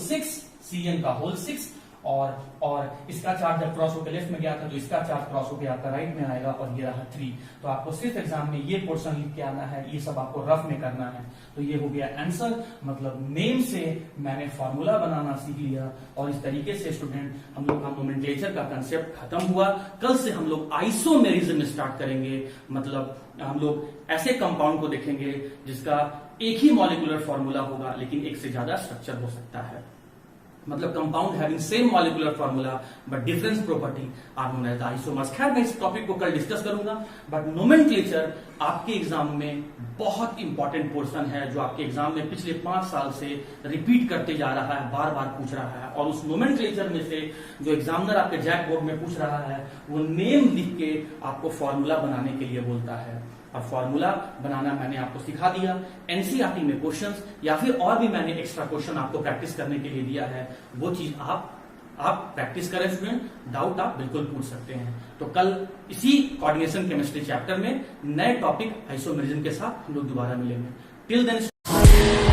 6 और इसका चार्ज जब क्रॉस होकर लेफ्ट में गया था तो इसका चार्ज क्रॉस होकर आपका राइट में आएगा और ये रहा 3। तो आपको सिर्फ एग्जाम में ये पोर्शन लिख के आना है, ये सब आपको रफ में करना है। तो ये हो गया आंसर, मतलब नेम से मैंने फॉर्मूला बनाना सीख लिया और इस तरीके से स्टूडेंट हम लोग का नोमेनक्लेचर का कंसेप्ट खत्म हुआ। कल से हम लोग आइसोमेरिज्म स्टार्ट करेंगे, मतलब हम लोग ऐसे कंपाउंड को देखेंगे जिसका एक ही मॉलिक्यूलर फॉर्मूला होगा लेकिन एक से ज्यादा स्ट्रक्चर हो सकता है, मतलब compound having same molecular formula but difference property are known as isomers. खैर मैं इस टॉपिक को कल डिस्कस करूंगा, बट नोमेनक्लेचर आपके एग्जाम में बहुत इंपॉर्टेंट पोर्शन है जो आपके एग्जाम में पिछले 5 साल से रिपीट करते जा रहा है, बार बार पूछ रहा है। और उस नोमेनक्लेचर में से जो एग्जामिनर आपके जैक बोर्ड में पूछ रहा है वो नेम लिख के आपको फॉर्मूला बनाने के लिए बोलता है। और फॉर्मूला बनाना मैंने आपको सिखा दिया। एनसीईआरटी में क्वेश्चंस या फिर और भी मैंने एक्स्ट्रा क्वेश्चन आपको प्रैक्टिस करने के लिए दिया है, वो चीज आप प्रैक्टिस करें स्टूडेंट, डाउट आप बिल्कुल पूछ सकते हैं। तो कल इसी कोऑर्डिनेशन केमिस्ट्री चैप्टर में नए टॉपिक आइसोमेरिज्म के साथ हम लोग दोबारा मिलेंगे। Till then